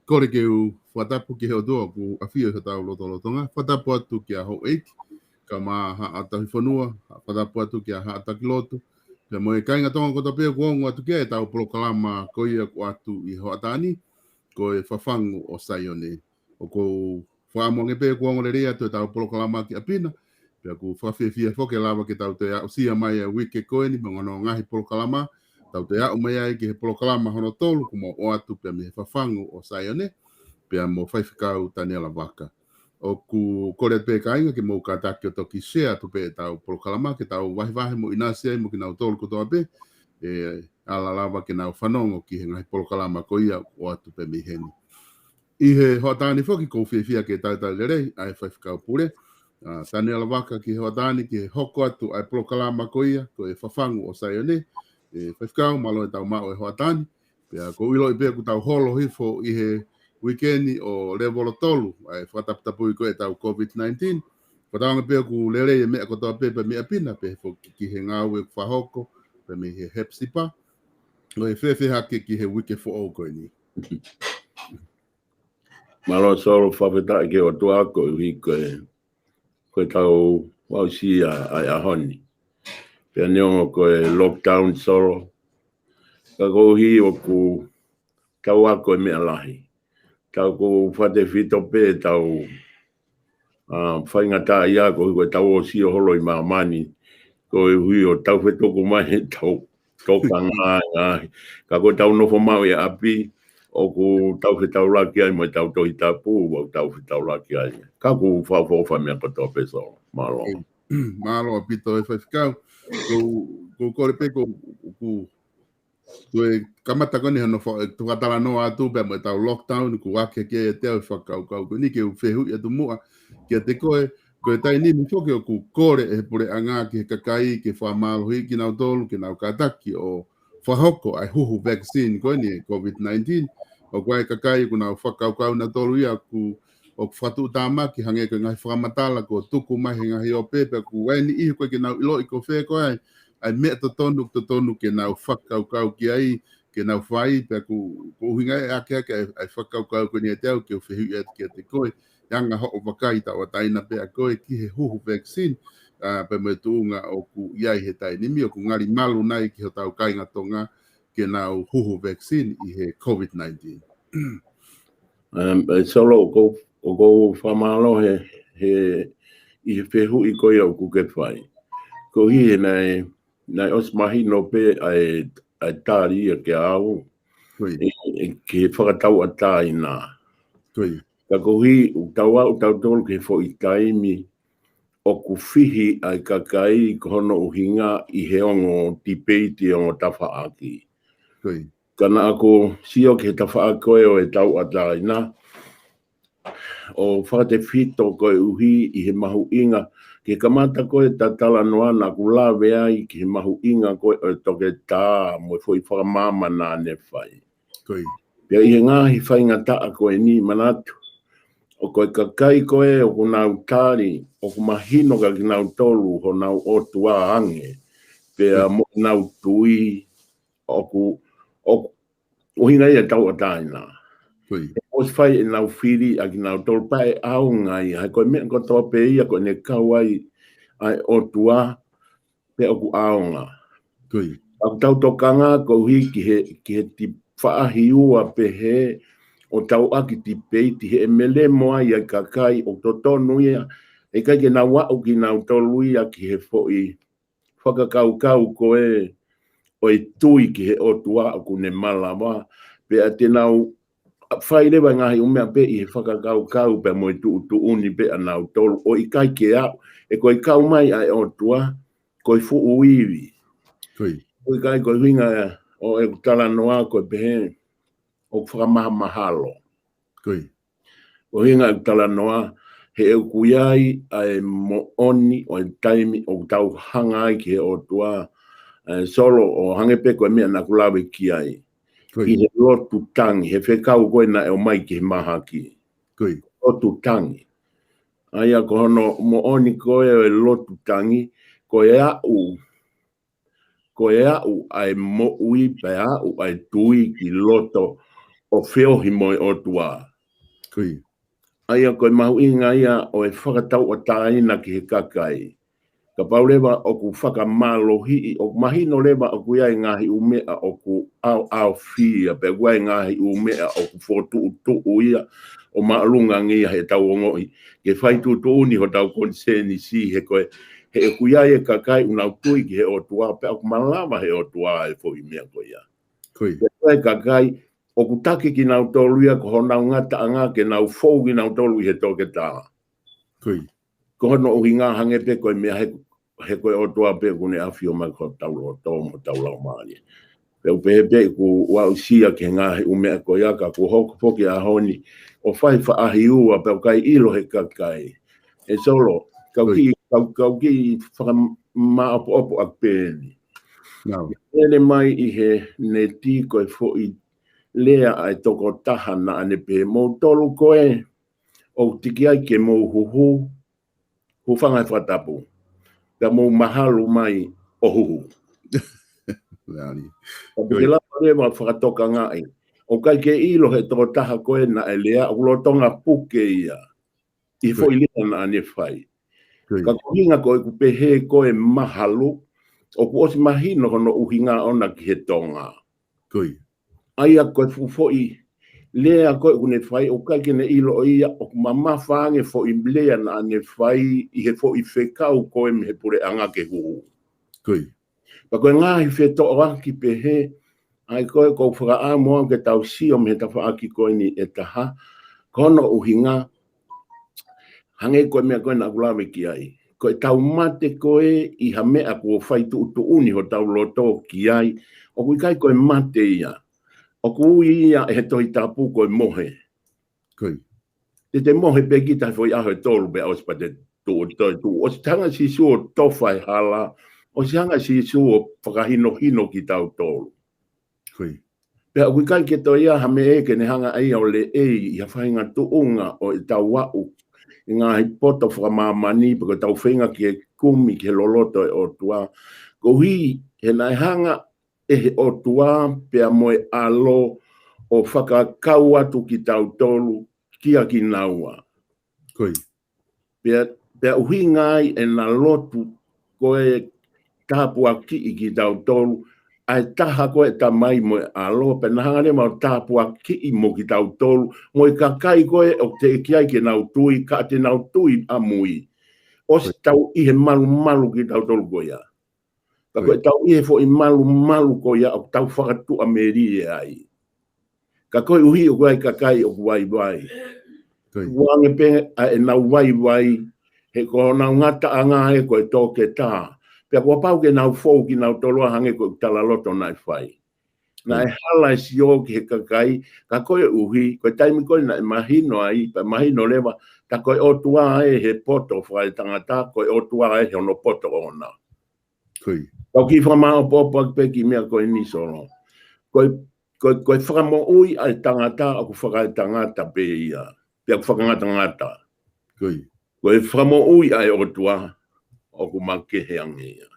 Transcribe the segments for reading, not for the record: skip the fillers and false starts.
Kore ke u whatapu ke heo toa ku a whio he tau lotonga. Whatapu atu ki a ho eiki. Ka maa ha atahi whanua. Whatapu atu ki a ha ataki lotu. Ka moe kainga tonga ko ta pia kuongo atu kia e tau polokalama ko ia ku atu I ho atani. Ko e whawhangu o Saione. O ko whaamonge pia kuongo le rea tu e tau polokalama ki a pina. Pea ku whawhiawhia whoke lawa ke tau te au sia mai a wike koe ni mongono ngahi polokalama. Tau te au mai ai ki he polokalama hono tolu ku mo o atu pea me he whawhangu o Saione. Pea mo whaiwhikau tani ala waka. O ku kore pe kainga ki mo ka taki o toki shea tu pe tau polokalama ke tau wahi mo inasi ai mo ki nau tolu kutoa pe. Ala lawa ke nau whanongo ki he ngahi polokalama ko ia o atu pe mi heni. I he hoatani whoki ko whiawhia ke tau lerei ai whaiwhikau pure. Tani ala waka ki he hoatani ki he hoko atu ai polokalama ko ia ko e whawhangu o Saione. Whaiwhikau malo e tau mao e hoatani. Pea ko ilo i pia ku tau holo hifo i he weekendi o levolo tolu ai whataputapu i koe tau COVID-19. Whatawanga pia ku lerei e mea kotoa pepe mea pina pe ki he ngau e whahoko pe me he hepsipa. No e whewhi hake ki he wike fo o koe ni. Malo solo whaweta ke o tuako i koe tau wausi ai ahoni. Pea neongo koe lockdown solo. Ka kohi o ku tau ako e mea lahi. Tau ko whate whito pe tau whaingata ia koe tau o si o holo i maamani. Koe hui o tau whetoko mai tau toka ngā. Ka koe tau nofo mau e api. O ku tau whetau laki ai mo tau tohi tapu o tau whetau laki ai. Ka ku whawha mea kotoa peso. Malo. Malo a pito e whaiwhikau. Ko kore pe ko e kamata koni hano tukatala no atu pe mo tau lockdown ku wake ke e teo whakau kau. Ko ni ke u whehu i atu mua. Kia te koe tai ni mi whoke o ku kore e pure anga ki he kakai ke whamalo hi ki nau tolu ki nau kataki o whahoko ai huhu vaccine koe ni COVID-19. O koe kakai ku nau whakau kau na tolu ia ku o whatu tāmaki hange ko ngahi whakamatala ko tuku mahi ngahi o pepe ku waini ihi koe ki nau ilo i ko whea koe ai mea to tonu ke nau whakau kau ki ai ke nau whai pe ku hinga e ake ai whakau kau ko ni e teo ke o whehu e ki te koe yanga ho o wakai ta o taina pe a koe ki he huhu vaccine pe me tuunga o ku iai he tainimi o ku ngari malu nai ki ho tau kainga tonga ke nau huhu vaccine i he COVID-19. Solo o ko whamalo he i he whehu i koe au kuke whai. Ko hi he nei os mahi no pe ai tāri a ke au. Ki he whakatau a tā i nā. Ka ko hi tau tolu ke fo i taimi o ku whihi ai kakai ko hono uhinga i he ongo tipeiti ongo tawhaaki. Kana ako sio ke tawhaaki koe o e tau a tā i nā. O whakate whito koe uhi i he mahu inga. Ke kamata koe ta tala noa na ku lawe ai ki he mahu inga koe o toke tā mo i whakamama nā ne whai. Pea i he ngahi whainga taa koe ni manatu. O koe kakai koe o ku nau tāri o ku mahino ka ki nau tolu ho nau o tua ange. Pea mo nau tui o ku o hinga ia tau a tāina. O whai e nau whiri a ki nau tolu pae au ngai. Hai koe mea kotoa pe ia koe ne kauai ai o tua pe o ku aonga. Au tau tokanga ko hi ki he ti whaahi ua pe he o tau aki ti peiti he mele moa ia kakai o totonu ia. E kai ke na wau ki nau tolu ia ki he foi whakakau koe o e tui ki he o tua o ku ne malawa. Pe a te nau whai rewa ngahi umea pe i he whakakau pe mo i tu uni pe a nau tolu. O i kai ke au e koe kau mai ai o tua koe fu uiwi. Koe kai koe hinga o e tala noa koe pehe o whakamaha mahalo. O hinga e tala noa he e kuiai ai mo oni o e taimi o tau hanga ai ki he o tua solo o hangepe koe mea na kulawe ki ai. I he lotu tangi, he whekau koe na e o mai ki he maha ki. Lotu tangi. Aia ko hono mo oni koe o e lotu tangi, koe au ai mo ui pe au ai tui ki loto o whiohi moi o tua. Aia koe mahu inga ia o e whakatau o tāina ki he kakai. Ka pau lewa o ku whakamalohi o mahino lewa o ku ia ngahi umea o ku au fia pe wai ngahi umea o ku fotu tu ia o maalunga ngia he tau ngoi ke fai tu ni ho tau konseni si he koe he ku ia e kakai una tui ki he o tua pe o malama he o tua e fo i mea ko ia Koi. He kakai o ku take ki nau tolu ia ko hona ngata anga ke nau fou ki nau tolu he toke tā. Koi. Ko hono o hinga hange pe koe mea he koe o toa pe kune awhio mai ko tau lo tō mo tau lau maani. Peu pe ku wau sia ke ngahi umea ko iaka ku hoku poki a honi o whai wha ahi ua peu kai ilo he kakai. E solo, kau ki whakama opo a pēni. Nau. Ele mai i he ne ti koe fo i lea ai toko taha na ane pe mo tolu koe o tiki ai ke mo huhu hu whangai whatapu. Ka mo mahalu mai o huhu. Leani. Ke lapa rewa whakatoka ngai. O kai ke ilo he toko taha koe na e lea o lotonga puke ia. I fo i lea na ane whai. Ka kuhinga koe ku pehe koe mahalu o ku osi mahino kono uhinga ona ki he tonga. Koi. Aia koe fufo i lea koe kune whai o kai kene ilo o ia o mama whange fo i lea na ane whai i he fo i whekau koe me he pure anga ke huhu. Koi. Pa koe ngahi wheto o aki pehe ai koe ko whaka a moa ke tau sio me he ta whaaki koe ni e taha kono uhinga hange koe mea koe na kulawe ki ai. Koe tau mate koe i ha mea kua whai tu uni ho tau loto ki ai o kui kai koe mate ia. O kui ia e he tohi tapu koe mohe. Koi. Te mohe pe ki tai foi aho e tolu pe auspa te tu. O si tanga si suo tofai hala, o si hanga si suo whakahino hino ki tau tolu. Koi. Pe a kui kai ke to ia ha me e ke ne hanga ai o le ei i ha whainga tu unga o i tau wau. I ngā hi poto whakamamani pe ko tau whainga ki e kumi ki he loloto e o tua. Ko hi he nai hanga e he o tua pe a moe alo o whakakau atu ki tau tolu kia ki naua. Koi. Pe uhi ngai e na lotu koe tāpua ki i ki tau tolu ai taha koe ta mai moe alo pe na hanga mau tāpua ki i mo ki tau tolu moe kakai koe o te kiai ke nau tui ka te nau tui a mui. O si tau i he malu ki tau tolu koe ia. Ka koe tau i he fo i malu koe ia o tau whakatu a meri e ai. Ka koe uhi o koe kakai o kuai vai. Wange pe e nau vai he ko nau ngata anga he koe toke tā. Pea kua pau ke nau fou ki nau toloa hange koe tala loto nai whai. Na e hala si o ki he kakai, ka koe uhi, koe taimi koe na e mahino ai, pa mahino lewa, ta koe o tua e he poto whai tangata, koe o tua e he ono poto ona. Kau ki whamao popo ak peki mea koe nisono. Koe whakamo ui ai tangata, aku whakai tangata pe ia. Pea whakangata ngata. Koe whakamo ui ai o tua, o ku make he ange ia.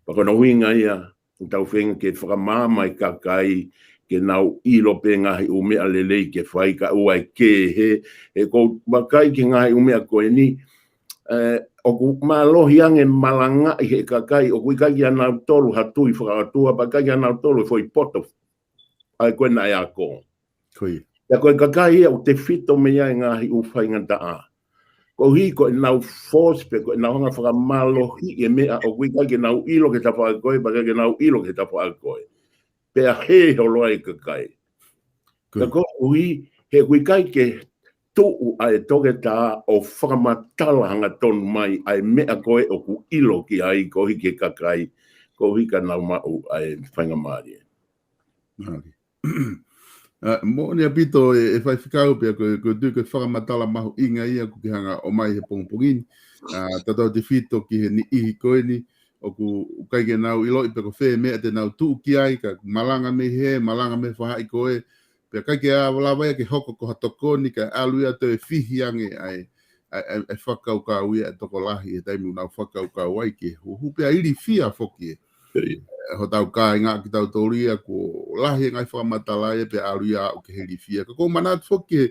Pakono winga ia, tau whenga ke whakamamai kakai, ke nau ilo pe ngahi umea lelei ke whai ka uai ke he ko makai ke ngahi umea koe ni, o ku malohi ange malanga i he kakai, o ku ikai anau tolu hatui whakatua, pakai anau tolu foi poto, ai koe nai ako. Ia koe kakai ia o te fito mea ngahi uwhai ngataa. Ko hi ko nau force pe ko nau nga whakamalo hi e mea o kuika ke nau ilo ke tapa koe, pa ke nau ilo ke tapa koe. Pe a he holoa i kakai. Ka ko ui he kuikai ke tuu ai toke tā o whakamatala hanga tonu mai ai mea koe o ku ilo ki ai ko hi ke kakai, ko hi ka nau mau ai whainga maari. Mo ni apito e whai whikau pia ko duke whakamatala mahu inga ia ku ki hanga o mai he pongpongini. Tatau te whito ki he ni ihi koe ni o ku kai ke nau ilo i pe ko whee mea te nau tuu ki ai ka malanga me he, malanga me whahai koe. Pia kai ke a walawaya ke hoko ko hatokoni ka aluia te whihi ange ai whakau ka uia e toko lahi e taimu nau whakau ka wai ke huhu pia iri whia whoki e. Ho tau ka ngā ki tau tōria ko lahi ngai whakamatala e pe aluia o ke heri whia. Ka kou manat whoki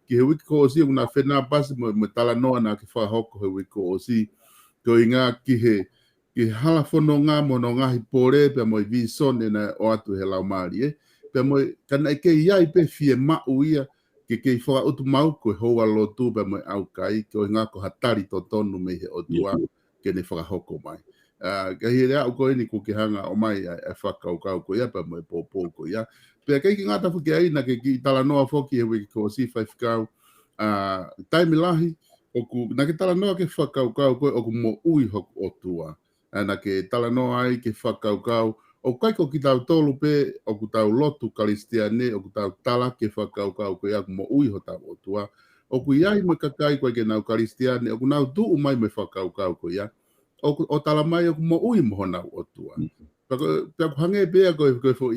ki he wiki ko o si una whenā pasi mo tala noa nā ki whahoko he wiki ko o si. ko inga ki hala fono ngā mono ngahi pore pe mo i visone na o atu he lau maari pe mo kana ke iai pe fie mau ia ke whaka utu mau ko hoa lotu pe mo au kai ko ngā ko hatari to tonu me he otua ke ne whakahoko mai. Ka hi rea uko ini ko ke hanga o mai e whakaukau ko ia pe mo e pōpō ko ia. Pe kei ki ngā tafu ke aina ke ki tala noa whoki he wiki ko si whaifkau taimi lahi oku na ke tala noa ke whakaukau koe oku mo ui hoku otua. Na ke tala noa ai ke whakaukau o kai ko ki tau tolu pe oku tau lotu kalistiane oku tau tala ke whakaukau koe aku mo ui ho tau otua. Oku iai me kakai koe ke nau kalistiane oku nau tuu mai me whakaukau koe ia. O tala mai oku mo ui mo nau otua. Pea ku hange pea koe fo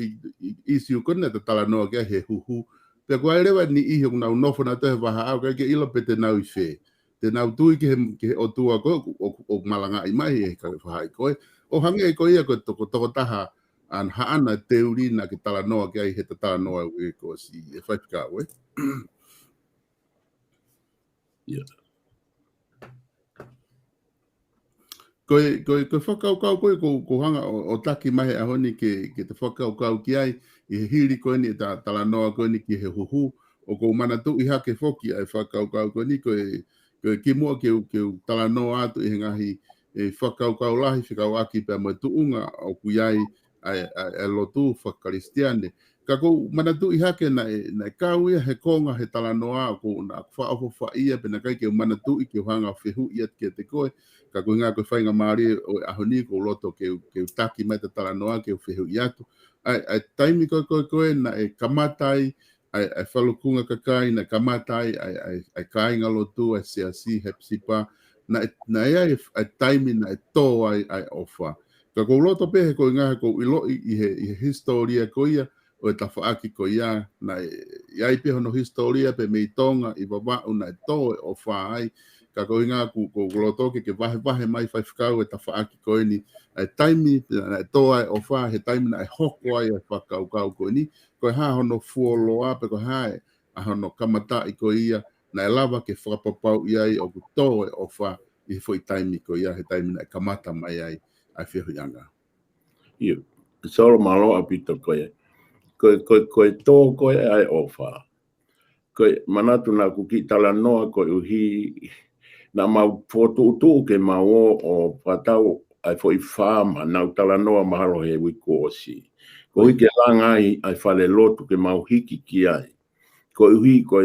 isi ukone te tala noa ke he huhu. Pea ku airewa ni ihi oku nau nofo na tehe waha au ke ilo pe te nau i whee. Te nau tui ke o tua koe o malanga i mai e ka whahai koe. O hange e koe ia koe toko taha an haana te uri na ke tala noa ke ai he te tala noa e koe si e whaipika oe. Koe whakaukau koe ko hanga o taki mai a honi ke te whakaukau ki ai i he hiri koe ni ta tala noa koe ni ki he huhu o ko mana tu i hake whoki ai whakaukau koe ni koe ki mua ke tala noa atu i he ngahi e whakaukau lahi whikau aki pia mo tuunga o kuiai e lotu whakaristiane. Ka ko mana tu i hake na kau ia he konga he tala noa o ko na whaafo whaia pe na kai ke mana tu i ke hanga whihu iat ke te koe. Ka ko ngā koe whainga maari o ahoni ko loto ke taki mai te tala noa ke whihu iatu. Ai taimi koe na e kamatai ai whalukunga kakai na kamatai ai kāinga lotu ai seasi hepsipa na ai taimi na e tō ai ofa. Ka ko loto pehe ko ngā ko ilo i he historia ko ia o e tawhaaki ko ia na iai peho no historia pe mei tonga i wawau na e tō e ofa ai. Ka ko ngā ko loto ke wahe mai whaifkau e tawhaaki ko ini taimi na e tō ai ofa he taimi na e hoko ai e whakaukau ko ini. Ko ha hono fuoloa pe ko hae a hono kamata i ko ia na e lava ke whakapapau iai o ku tō e ofa i foi taimi ko ia he taimi na e kamata mai ai whihu ianga. Ia, soro malo a pito koe. Koe tō koe ai ofa. Koe manatu na kuki tala noa koe uhi na mau fotu ke mau o patau ai foi fama na tala noa mahalo he wikosi. Ko hiki langa ai whale lotu ke mau hiki ki ai. Ko hui ko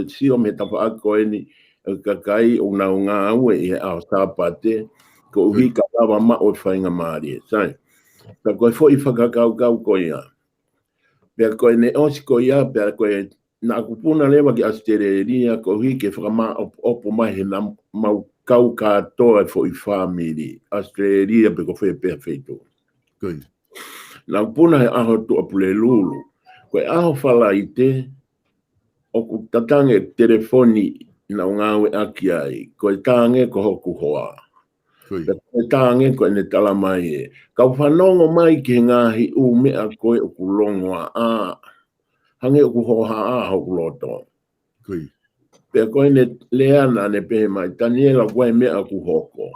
sio me tapa a koe ni kakai o na ngā ue i he ao tāpate. Ko hui ka tawa ma o whainga maari. Sai, ka koe fo i whakakau koe ia. Pea koe ne osi koe ia, pea koe na kupuna lewa ki Australia, ko hui ke whakama opo mai he na mau kau katoa fo i whamiri. Australia pe ko whea pea wheito. Koe. Na puna he aho tu apule lulu. Koe aho whala i te, o ku tatange telefoni na ngawe aki ai. Koe tange ko hoku hoa. Koe tange koe ne tala mai e. Kau whanongo mai ki ngahi u mea koe o ku longoa a. Hange o ku hoha a hoku loto. Koe. Pea koe ne leana ne pehe mai. Taniela koe mea ku hoko.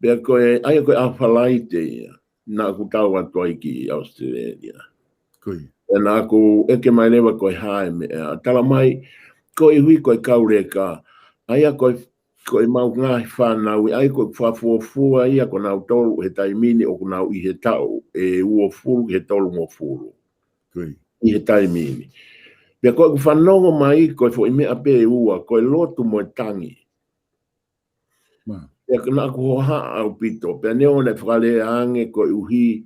Pea koe, aia koe a whala i te ia. Na ku tau atua ki Australia. Koe. E nā ku eke mai lewa koe hae mea. Tala mai, koe hui koe kaureka. Aia koe mau ngāhi whanau. Ai koe whafuafua ia ko nau tolu he taimini o ku nau i he tau. E uofuru he tolu ngofuru. Koe. I he taimini. Pea koe ku whanongo mai koe fo i mea pe ua. Koe lotu mo tangi. Pea nā ku hoha au pito. Pea neo ne whakale ange koe uhi.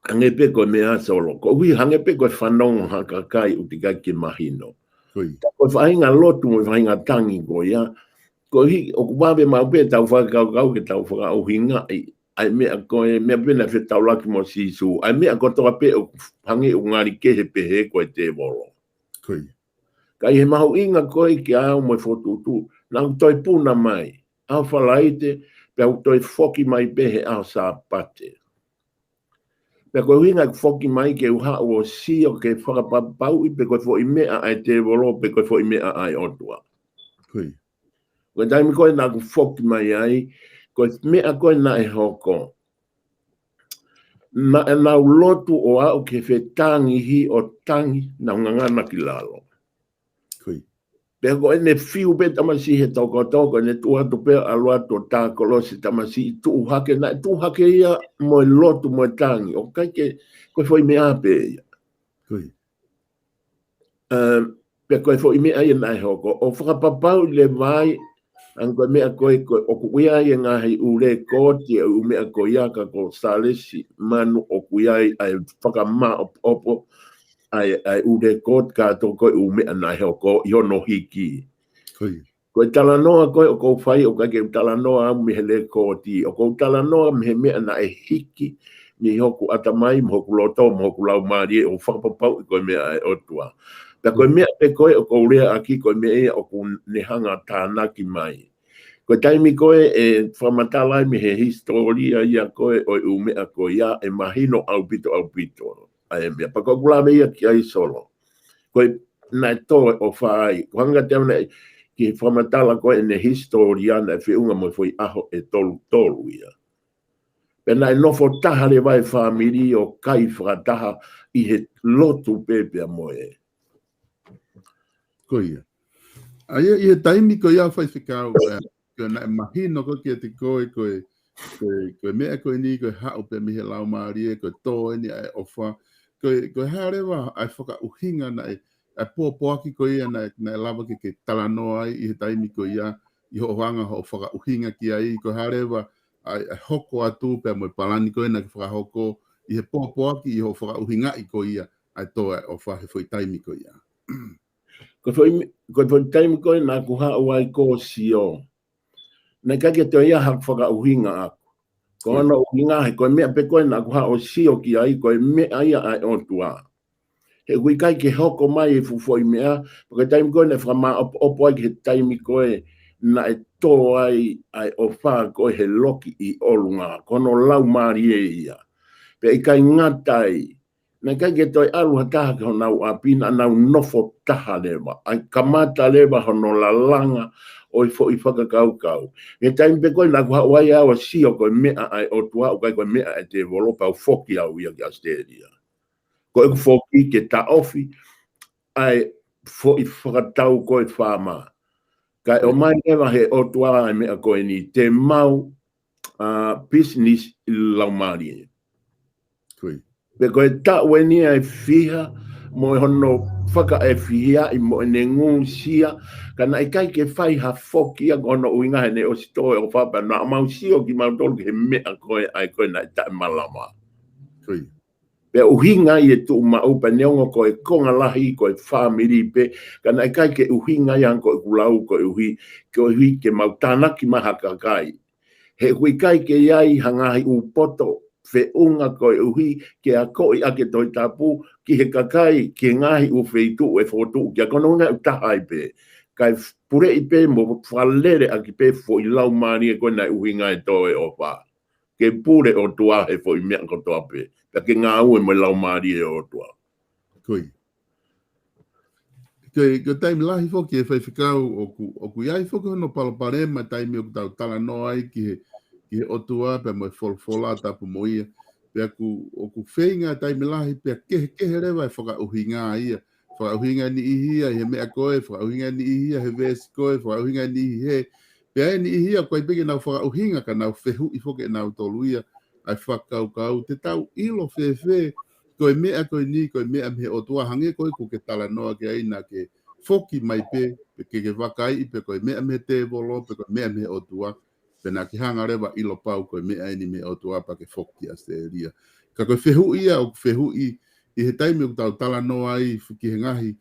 Hange pe koe mea solo. Koe uhi hange pe koe whanongo haka kai utika ki mahino. Koe. Koe whainga lotu mo whainga tangi koe ia. Koe uhi o kupape mau pe tau whakakau ke tau whakauhinga. Ai mea koe mea pena whi tau laki mo sisu. Ai mea koe toka pe o hange o ngari kehe pehe koe te volo. Koe. Kai he mahu inga koe ki au mo fotutu. Nā utoi puna mai. Au whalaite, pia utoi foki mai pehe au sa pate. Pea koe winga foki mai ke uha o sio ke whakapapau i pe koe fo i mea ai te volo pe koe fo i mea ai otua. Koe. Ko taimi koe na ku foki mai ai, ko mea koe na e hoko. Na lotu o au ke tangi hi o tangi na ngangana ki lalo. Kui. Pea ko ene fiu pe tamasi he toko, ne tua to pe alua to ta kolosi tamasi tu hake na tu hake ia mo lotu mo tangi. O kai ke ko foi mea pe ia. Kui. Pe ko foi mea ia na hoko. O whakapapau le vai ang ko mea koe o kuia ia ngahi ure koti o mea ko iaka ko salesi manu o kuia ai whakama opo ai ure kot ka to ko mea na hoko i hono hiki. Kui. Ko talanoa ko ko fai o ka ke talanoa mi hele koti o ko talanoa mi mea na e hiki mi hoku atamai mo hoku loto mo hoku lau mari o whakapapau ko mea o tua. Ta ko mea pe koe o ko rea aki ko mea o ko nehanga tānaki mai. Ko taimi koe e whamatalai me he historia ia koe o umea ko ia e mahino au pito. Ai mea, pa ko kula ia ki ai solo. Koe nai toe o whai. Ko hanga te amana ki whamatala koe ne historia na whiunga mo fwoi aho e tolu ia. Pena e nofo taha le vai whamiri o kai whakataha I he lotu pepea moe. Ko ia. Ai ia taimi ko ia whai whikau ko na mahino ko kia te koe mea koe ni koe hao pe mihe lau maari koe tō ni ai ofa koe harewa ai whaka uhinga na e pōpoaki ko ia na lava ke talanoa ai I he taimi ko ia I ho wanga ho whaka uhinga ki ai koe harewa ai hoko atu pe mo palani koe na ke whaka hoko I he pōpoaki I ho whaka uhinga I ko ia ai tō ai ofa he whai taimi ko ia. Ko foi taimi koe na ku hao ai ko sio. Na kake te ia hak whaka uhinga aku. Ko ana uhinga he koe mea pe koe na ku hao sio ki ai koe mea ia ai otua. He kui kai ke hoko mai e fufoi mea, porque taimi koe na whama opo ai ke taimi koe na e tō ai o wha koe he loki I olunga. Kono lau maari e ia. Pe I kai ngatai. Na kai ke toi aluha taha ke honau apina nau nofo taha lewa. Ai kamata lewa hono la langa o I whakakau. E taimi pe koe na ku hawai awa sio koe mea ai o tua o kai koe mea e te wolopa o foki au ia ki Australia. Koe ku foki ke ta ofi ai I whakatau koe whama. Kai o mai ewa he o tua ai mea koe ni te mau business I laumari. Kui. Pe koe ta weni ai fiha mo hono whaka e fihia I mo ne ngunsia kana I kai ke whai ha foki a kono uinga he ne o sitoe o whapa na mau sio ki mau tolu ke mea koe ai koe na ta malama. Kui. Pe uhinga I tu ma upa neongo koe konga lahi koe whamiri pe kana I kai ke uhinga yang koe kulau koe uhi ke mau tanaki maha kakai. He hui kai ke iai hangahi upoto fe unga koe uhi ke a koi ake toi tapu ki he kakai ke ngahi u feitu e fotu ki a kono unga utahai pe. Kai pure I pe mo whalere aki pe fo I lau maari e koe nai uhinga e toe o wha. Ke pure o tua he fo I mea kotoa pe. Ka ke ngā ue mo lau maari e o tua. Kui. Ko taimi lahi foki e whaiwhikau o ku iai foki hono palaparema taimi o ku tau tala no ai ki he otua pe mo folfola tapu mo ia. Pe o ku whenga taimi lahi pe kehe rewa e whakauhinga ia. Whakauhinga ni ihia he mea koe, whakauhinga ni ihia he vesi koe, whakauhinga ni ihe. Pe ai ni ihia koe peke nau whakauhinga ka nau whehu I foki e nau tolu ia. Ai whakau te tau ilo whewhe. Koe mea koe ni, koe mea me o tua hange koe ko ke tala noa ke aina ke foki mai pe ke wakai pe koe mea me te volo, pe koe mea me o tua, pe na ki hanga rewa ilo pau koe mea ini me o tua pa ke foki a Australia. Ka koe whehu ia o whehu I he taimi o tau tala noa ai ki he ngahi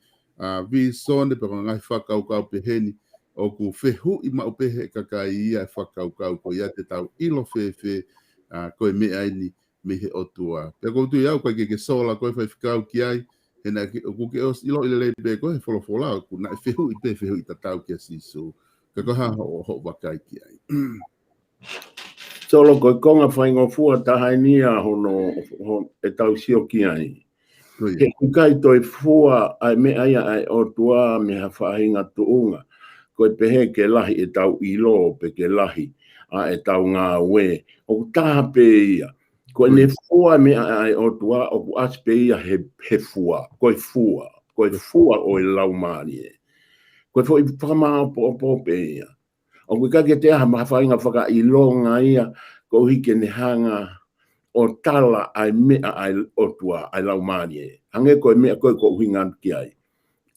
vi sone pe koe ngahi whakau pe heni o ku whehu I mau pehe kakai ia whakau ko ia te tau ilo whewhe koe mea ini me he o tua. Pe ko tu iau koe ke sola koe whai whikau ki ai, he na ku ke os ilo ile lei pe koe wholofola, ku na whehu I tatau ki a sisu. Ka koha ho wakai ki ai. Solo koe konga whaingo fua tahainia hono e tau sio ki ai. He kukai toi fua ai me aia ai o tua me ha whahinga tuunga. koe pehe ke lahi e tau ilo pe ke lahi a e tau ngā we. O taha pe ia. Koe ne fua me ai o tua o ku as pe ia he fua. Koe fua o e lau mani e. Koe fo i whakamā po pe ia. O koe kake te aha mawhainga whaka ilo ngā ia ko hike ne hanga o tala ai mea ai o tua ai lau mani e. Hange koe mea koe ko uhinga ki ai.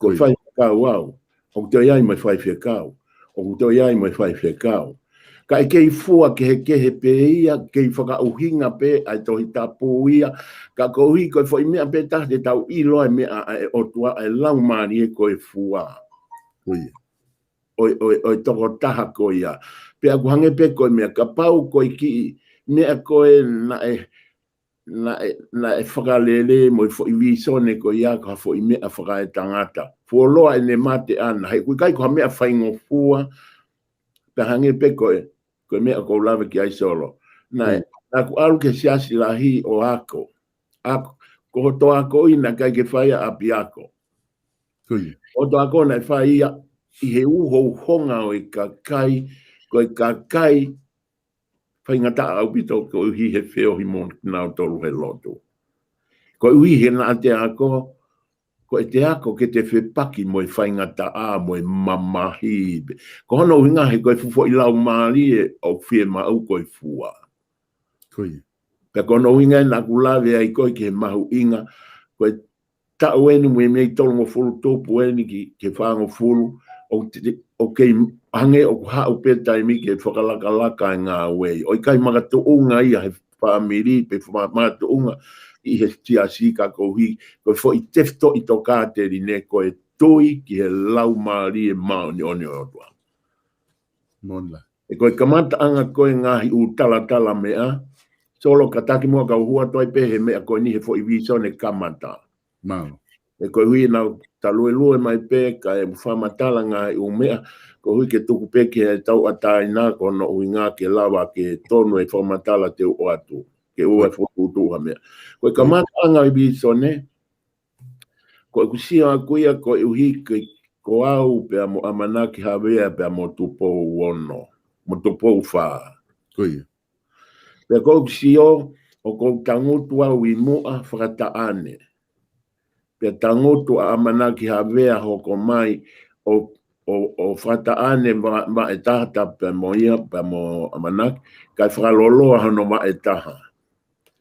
Koe whai kau au. O te iai mai whai whiakau. O te iai mai whai whiakau. Ka e kei fua ke he pe ia, kei whaka uhinga pe ai tohi tapu ia. Ka kohi koe whai mea pe taha te tau ilo ai mea ai o tua ai lau mani e koe fua. Oi toko taha koe ia. Pe aku hange pe koe mea ka pau koe ki mea koe na e whakalele mo i fo i visone ko ia ka fo i mea whaka e tangata. Fo loa e ne mate ana. Hei kui kai ko ha mea whaingo fua. Pe hange pe koe mea ko lawe ki ai solo. Na ku alu ke siasi lahi o ako. Ko hoto ako ina kai ke whaia api ako. Hoto ako na e whaia i he uho honga o i kakai. Ko i kakai whaingata au pito ko uhi he wheo hi mon nao tolu he loto. Ko uhi he na te ako, ko e te ako ke te whepaki mo i whaingata a mo i mamahi. Ko hono uhinga he ko i fufo i lau maari e au whie mau ko i fua. Pe ko hono uhinga e na kulawe ai ko i ke mahu inga, ko i tau eni mo i mei tolu mo fulu topu eni ki ke whango fulu, o kei hange o hau peta i mi ke whakalaka ngā wei. O i kai magatu unga ia he whaamiri pe magatu unga i he tia sika kohi. Ko fo i tefto i to kāteri ne ko e tui ki he lau maari e mao ni oni o tua. Monla. E ko i kamata anga koe ngahi u tala mea. Solo kataki mua ka uhua toi pehe mea koe ni he fo i visone kamata. Mao. E koe hui na talue mai pe ka e whamatala ngahi u mea. Ko hui ke tuku peke e tau atai nā kono ui ngā ke lawa ke tonu e whamatala te o atu. Ke ua e whakutuha mea. Koe ka matanga i bisone, ko e kusia a kuia ko e uhi ke ko au pe amo amanaki hawea pe amo tupo uono. Mo tupo wha. Koe. Pe ko kusio o ko tangutu au i mua whakata ane. Pe tangutu a amanaki hawea hoko mai o whata ane ma e taha pe mo ia, pe mo amanaki, kai whakaloloa hano ma e taha.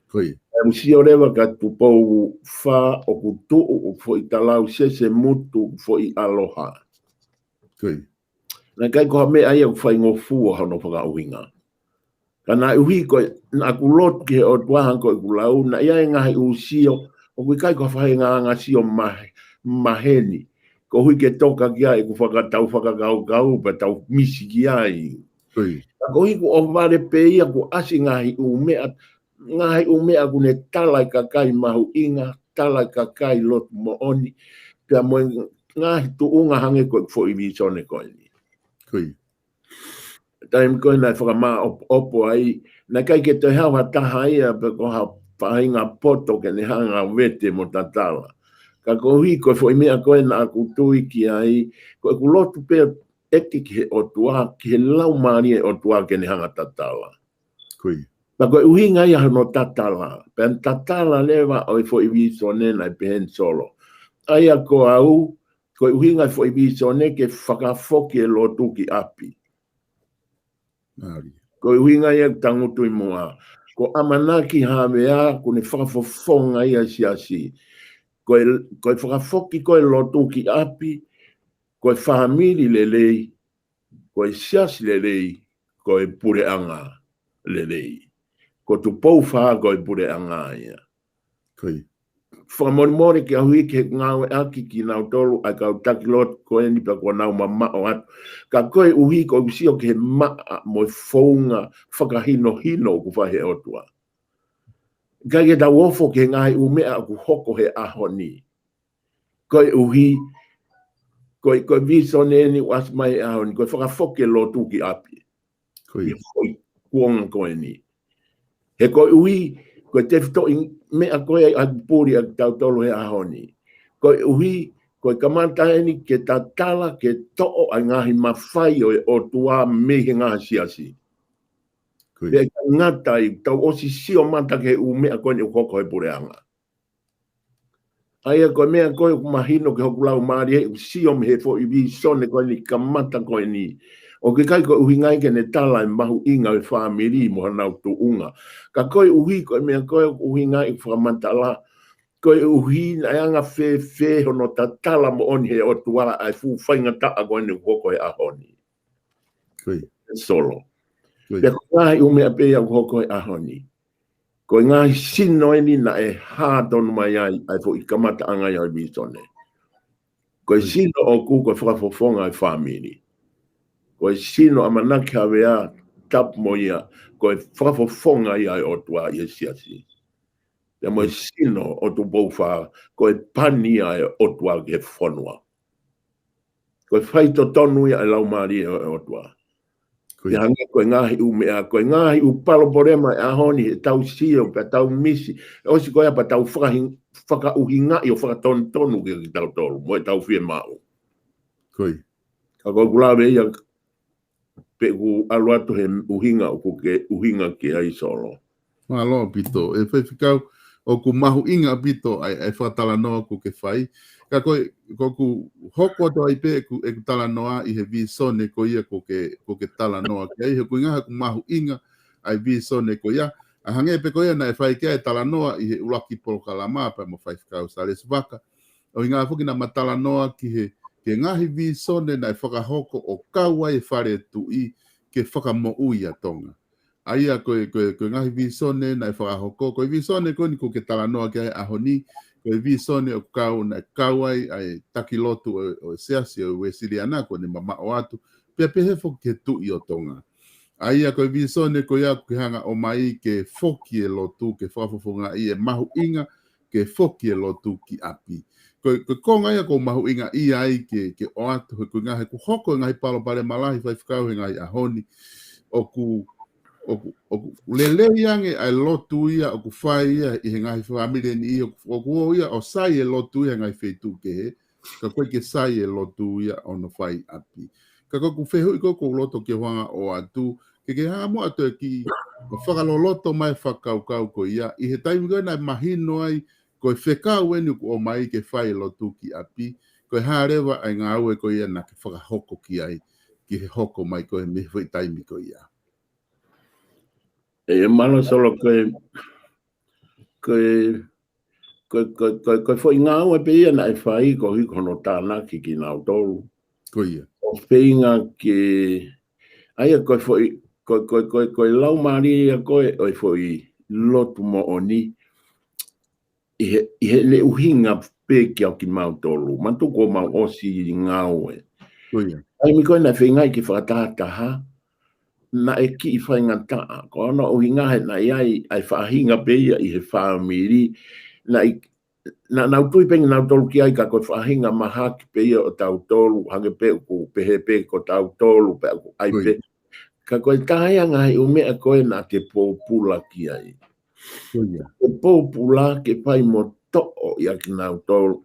Koi. E musio rewa ka tupou wha o kutuu o fo i talau sese mutu fo i aloha. Koi. Na kai koha mea ia ku whaingofua hano whakauhinga. Ka na uhi koe, na kulot ki he o tuahan koe kulau, na ia e ngahi usio, o kui kai koha whainga sio maheni. Ko hui ke toka ki ai, ku whakatau whakakau, pa tau misi ki ai. Ko hui ku ovare pe ia, ku asi ngahi umea ku ne talai kakai mahu inga, talai kakai lot mo oni, pia mo ngahi tu unga hange koe fo i visone koe ni. Taim koe nai whakama opo ai, na kai ke te hawa taha ia, pe koha whainga poto ke ne hanga wete mo tatala. Ka kohi koe fo i mea koe na aku tui ki ai, koe ku lotu pe eki ki he otua, ki he lau maari e otua ke ne hanga tatala. Ka koe uhi ngai hano tatala, pen tatala lewa oi fo i visone nai pehen solo. Aia ko au, koe uhi ngai fo i visone ke whakafoki e lotu ki api. Koe uhi ngai e tangutu i mua. Ko amanaki hawea, ko ne whakafofonga ia siasi. Koe whakafoki koe lotu ki api, koe whahamiri lelei, koe siasi lelei, koe pureanga lelei. Ko tu pou wha koe pureanga ia. Whakamori ki ahui ke ngawe aki ki nau tolu, ai kau takilot koe ni pa kua nau mamao atu. Ka koe uhi koe usio ke maa mo whaunga whakahino ku whahe otua. Kai ke tau ofo ke ngai umea ku hoko he aho ni. Koe uhi, koe visone ni was mai aho ni, koe whakafoke lotu ki api. Koe kuonga koe ni. He koe uhi, koe te fito mea koe a puri a tau tolo he aho ni. Koe uhi, Koe kamata eni ke tatala ke to'o ai ngahi mawhai o tua mehe ngaha siasi. Pea ngata i tau osi sio mata ke u mea koe ni ukoko e pureanga. Aia koe mea koe mahino ke hoku lau maari he sio me he fo i vi sone koe ni kamata koe ni. O ke kai koe uhingai ke ne tala e mahu inga e whaamiri mo hanau tu unga. Ka koe uhi koe mea koe uhingai i whamatala. Koe uhi na anga fe hono ta tala mo oni he o tuara ai fu whainga taa koe ni ukoko e ahoni. Solo. Pea koe ngahi umea pea ukoko e ahoni. Ko ngahi sino eni na e hātonu mai ai fo i kamata anga i bisone. Ko sino o ku ko whakafofonga i whamiri. Ko sino amanaki hawea tap mo ia ko whakafofonga i ai o tua i siasi. Te mo sino o tu bouwha ko pani ai o tua ke whanua. Ko whaito tonu i ai lau maari o tua. Te hanga koe ngahi umea, koe ngahi upalo porema e ahoni e tau sio, pe tau misi. Osi koe apa tau whaka uhinga i o whaka tonu ki tau tolu, mo e tau whie mau. Koi. Ka koe kulawe ia pe ku aluatu he uhinga o kuke uhinga ki ai solo. Malo pito, e whaifikau o ku mahu inga pito ai whatala noa ku ke whai. Ka koe ku hoko to ai pe ku e tala noa i he visone ko ia ko ke tala noa ke ai he ku ngaha ku mahu inga ai visone ko ia a hange pe ko ia na e whai ke tala noa i he ulaki polo kalama pa mo whaifikau sales vaka o inga fuki na matala noa ki he ke ngahi visone na e whakahoko o kaua e whare tu i ke whakamo uia tonga. Aia koe ngahi visone na e whakahoko koe visone ko ni ko ke tala noa ke ai ahoni koe visone o kau na kauai ai takilotu o seasi o wesiri anako ni mama o atu pia pehe foki ke tu i o tonga. Aia koe visone koe aku ke hanga o mai ke foki e lotu ke whafofonga i e mahu inga ke foki e lotu ki api. Koe konga ia ko mahu inga i ai ke o atu koe ngahe ku hoko ngahi palo pare malahi whai whakau he ngahi ahoni o ku leleu yange ai lotu ia o ku whai ia i he ngahi whamire ni ia o ku ia o sai e lotu ia ngai whetu ke he ka koe ke sai e lotu ia o no whai api ka koe ku whehu i koe loto ke wanga o atu ke hanga mo atu e ki whakaloloto mai whakaukau ko ia i he taimi koe nai mahino ai koe whekau enu o mai ke whai e lotu ki api koe harewa ai ngā ue ko ia na ke whakahoko ki ai ki he hoko mai koe me hui taimi ko ia. E malo solo koe foi ngā ue pe ia na e whai ko hiko no tānaki ki nāu tolu. Ko ia. O whenga ke aia koe lau maari ia koe oi foi lotu mo oni i he le uhinga pe ki au ki mau tolu. Mantu ko mau osi ngā ue. Ko ia. Ai mi koe na whenga i ki whakataha na e ki i whainga taa. Ko ana o hinga he na iai ai whaahinga pe ia i he whaamiri. Na nau tui pengi nau tolu ki ai ka koe whaahinga maha ki pe ia o tau tolu. Hange pe ku pehe pe ko tau tolu pe ai pe. Ka koe tahia ngai o mea koe na te pōpula ki ai. Te pōpula ke pai mo to'o i a ki nau tolu.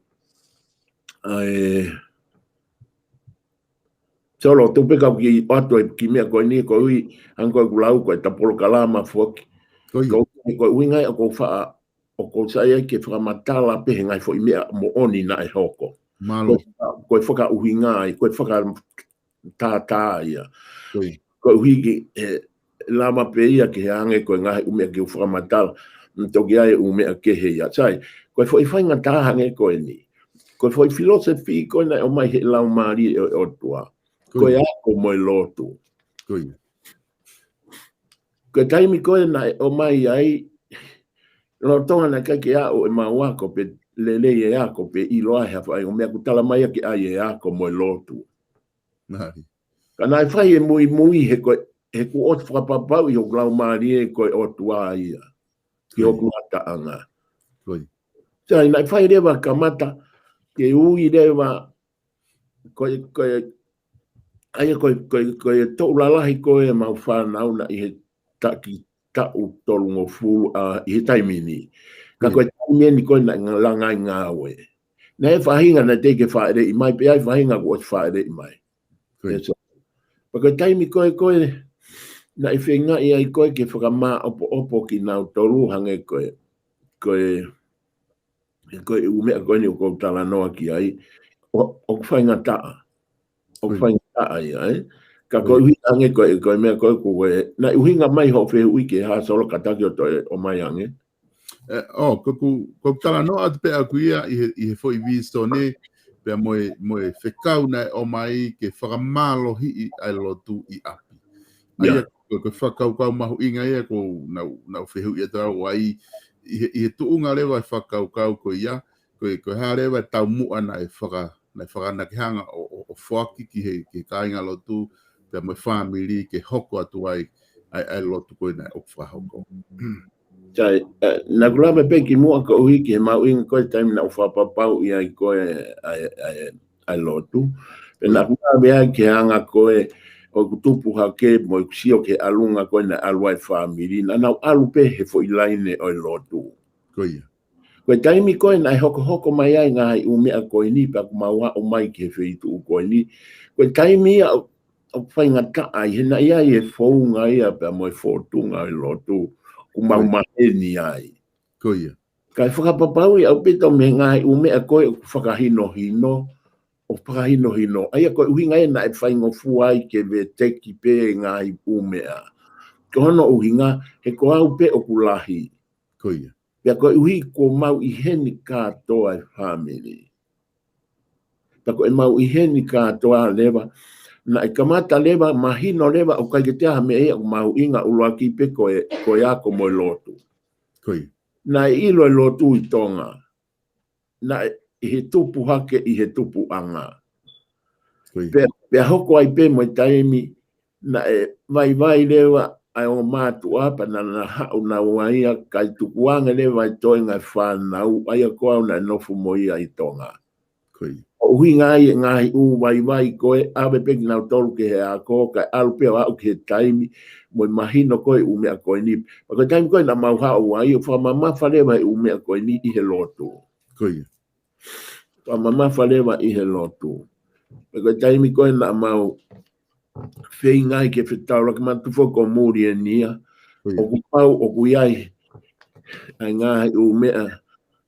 Solo tu peka ki atu e ki mea koe ni koe ui ang koe kulau koe tapolo kalama fuaki. Koe ui ngai o ko wha o ko saia ke whakamatala pehe ngai fo i mea mo oni na e hoko. Koe whaka uhi ngai, koe whaka tātā ia. Koe uhi ki lama pe ia ki he ange koe ngai umea ki whakamatala toki ai umea ke he ia. Sai, koe fo i whainga tāhange koe ni. Koe fo i filosofi koe nai o mai he lau maari e o tua. Koe ako moi lotu. Koe taimi koe na o mai ai, no tonga na kai ke ao e mau ako pe lele e ako pe i loa hea whai, o mea ku tala mai ake ai e ako moi lotu. Ka nai whai e mui he ku otu whakapapau i o glau maari e koe otu a ia. Ki o kuhata anga. Sai, nai whai rewa kamata, ke ui rewa aia koe tau lalahi koe mau whanau na i he taki tau tolu ngō fulu i he taimini. Ka koe taimini koe na langai ngā oe. Ne fahinga na te ke whaere I mai, pe ai fahinga ko whaere I mai. Paka taimi koe na I whenga I ai koe ke whakamā opo ki nau toru hange koe umea koe ni o kou tala noa ki ai, o whainga taa. O whainga taa I ai. Ka koe hui hange koe mea koe na uhinga mai ho whe hui ke ha solo kataki o toi o mai hange. Ko tala no at pe akuia I he foi visto ne pe moe whekau nei o mai ke whakamalo hi ai lotu I api. Aia ko whakau kau mahu inga ia ko nau whehu ia tau ai I he tuunga lewa whakau kau ko ia ko ha lewa tau mua nei whakana ki hanga o whaki ki he kāinga lotu pe moe family ke hoko atu ai lotu koe nei o whahoko. Tai na kula me pe ki mua ka uhi ki he mau inga koe taimi na whapapau I ai koe ai lotu. Pe na kula me ai ke hanga koe o kutupu hake mo kusio ke alunga koe na aluai whamiri. Na nau alu pe he fo ilaine o lotu. Koe. Koe taimi koe na hoko mai ai ngai umea koe ni pa kumaua o mai ke wheitu koe ni. Koe taimi au whainga taa I he na ia I he whaunga ia pa mo whotunga I lotu. Kumau maheni ai. Koia. Kai whakapapau I au pito me ngai umea koe whakahino. O whakahino. Aia koe uhinga e na e whaingo fuai ke ve teki pe ngai umea. Ko hono uhinga he ko au pe o kulahi. Koia. Pea koe uhi ko mau I heni katoa I family. Pea koe mau I heni katoa lewa. Na I kamata lewa, mahino lewa, o kai ke te aha me ea mau inga uruaki pe koe ako mo lotu. Koi. Na ilo lotu I tonga. Na I he tupu hake I he tupu anga. Koi. Pea hoko ai pe mo taimi, na vai lewa, ai o mātu apa na hau na waia, kai tukuanga lewa I toinga whanau, ai a koa na nofu mo ia I tonga. Koi. O hui ngai vai koe awe peki nau tolu ke he a koe kai alu pia wau ke he taimi mo mahino koe umea koe ni. Pako taimi koe na mau hao wai o whamama whalewa umea koe ni I he lotu. Koi. Whamama whalewa I he lotu. Pako taimi koe na mau whei ngai ke whetau raki matuwho ko muri e nia. O kupau o kuiai ai ngai umea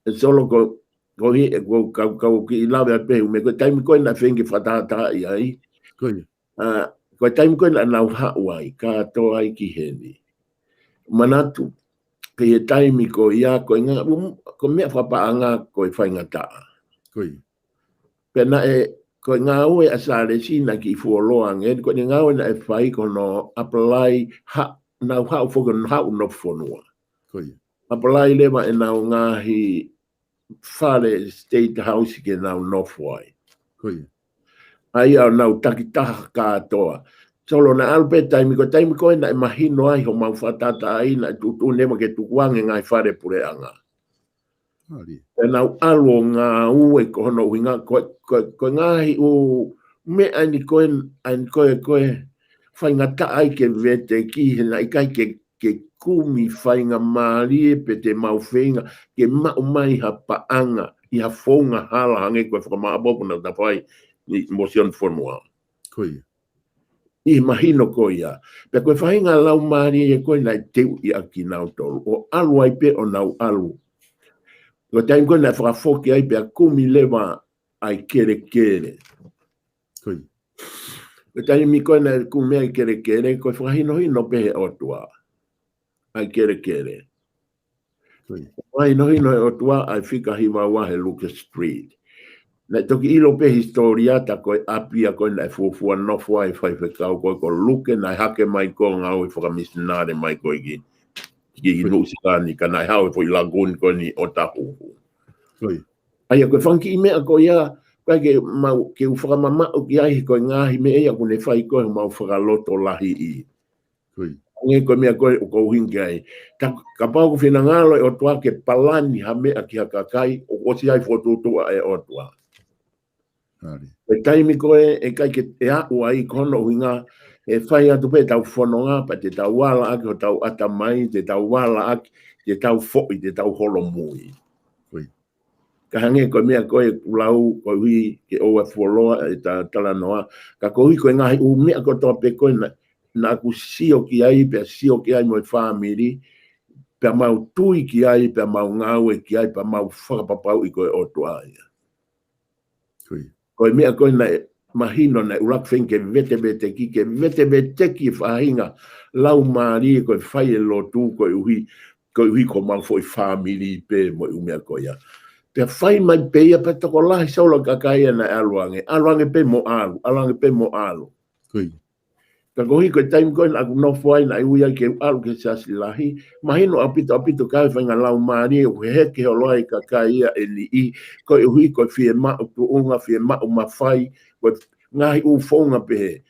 e solo ko Kohi e kau ki ilawe a pehu me koe taimi koe na whengi whatata I ai. Koe. Koe taimi koe na nau hau ai, ka toa ai ki heni. Manatu, ke he taimi koe ia koe ngā, ko mea whapaanga koe whainga taa. Koe. Pena koe ngā ue a sāre sina ki fuoloa ngen, koe ngā ue na e whai kono apply nau hau whoka hau no whonua. Koe. Apply lewa e nau ngāhi Whare State House ke nau nofwai. Koe. Ai au nau takitaha kātoa. Solo na alpe taimi koe na mahino ai ho mau whatata ai na tutu nema ke tukuange ngai whare pureanga. E nau alo ngā ue ko hono uhinga koe ngahi u mea ni koe whaingata ai ke vete ki he na ikai ke kumi whainga maarie pe te mau whainga ke mau mai ha paanga I ha whaunga hala hange koe whakamabopu na ta whai ni motion whanua. Koe. I mahino koe ia. Pe koe whainga lau maarie e koe nai teu I aki nau tolu. O alu ai pe o nau alu. Ko taim koe nai whakafoki ai pe a kumi lewa ai kere. Koe. Ko taim mi koe nai kumi ai kere koe whakahino hino pe he otua. Ai kere. Ai no o tua ai fika hiwa wahe Lucas Street. Na toki ilo pe historia ta koe apia koe na fufua nofua I whai whekau koe ko luke na hake mai ko ngau I whakamisinare mai koe ki nusikani ka na hau I lagun koe ni o tahuhu. Ai a koe whanki I mea koe ia koe ke whakamama o ki ai koe ngahi me ea kune whai koe mau whakaloto lahi I. Nge koe mea koe o kou hingi ai. Ka pau ko whina ngalo o tua ke palani ha mea ki hakakai o kosi ai whotutua e o tua. E taimi koe e kai ke e aku ai kono hinga e whai atu pe tau whanonga pa te tau wala aki o tau atamai, te tau wala aki, te tau fo'i, te tau holomui. ka hange ko mea ko e lau ko hui ke o fuoloa e tala noa ka ko hui ko ngahi u mea ko to pe ko na ku sio ki ai pe sio ki ai mo family pe mau tui ki ai pe mau ngau e ki ai pe mau whakapapau i ko e otua ia ko mea ko na mahino na urak fenke vete ki whahinga lau maari ko whai e lotu ko hui ko mau foi family pe mo umea ko ia pe whai mai pe ia pe toko lahi saula kakaia na aluange pe mo alu ka kohi ko time ko na no foi na uia ke alu ke sasi lahi mahino apito ka whainga lau maari o heke o loai kakaia e li i ko hui ko fie ma tu unga fie ma mawhai ko ngahi u fonga pe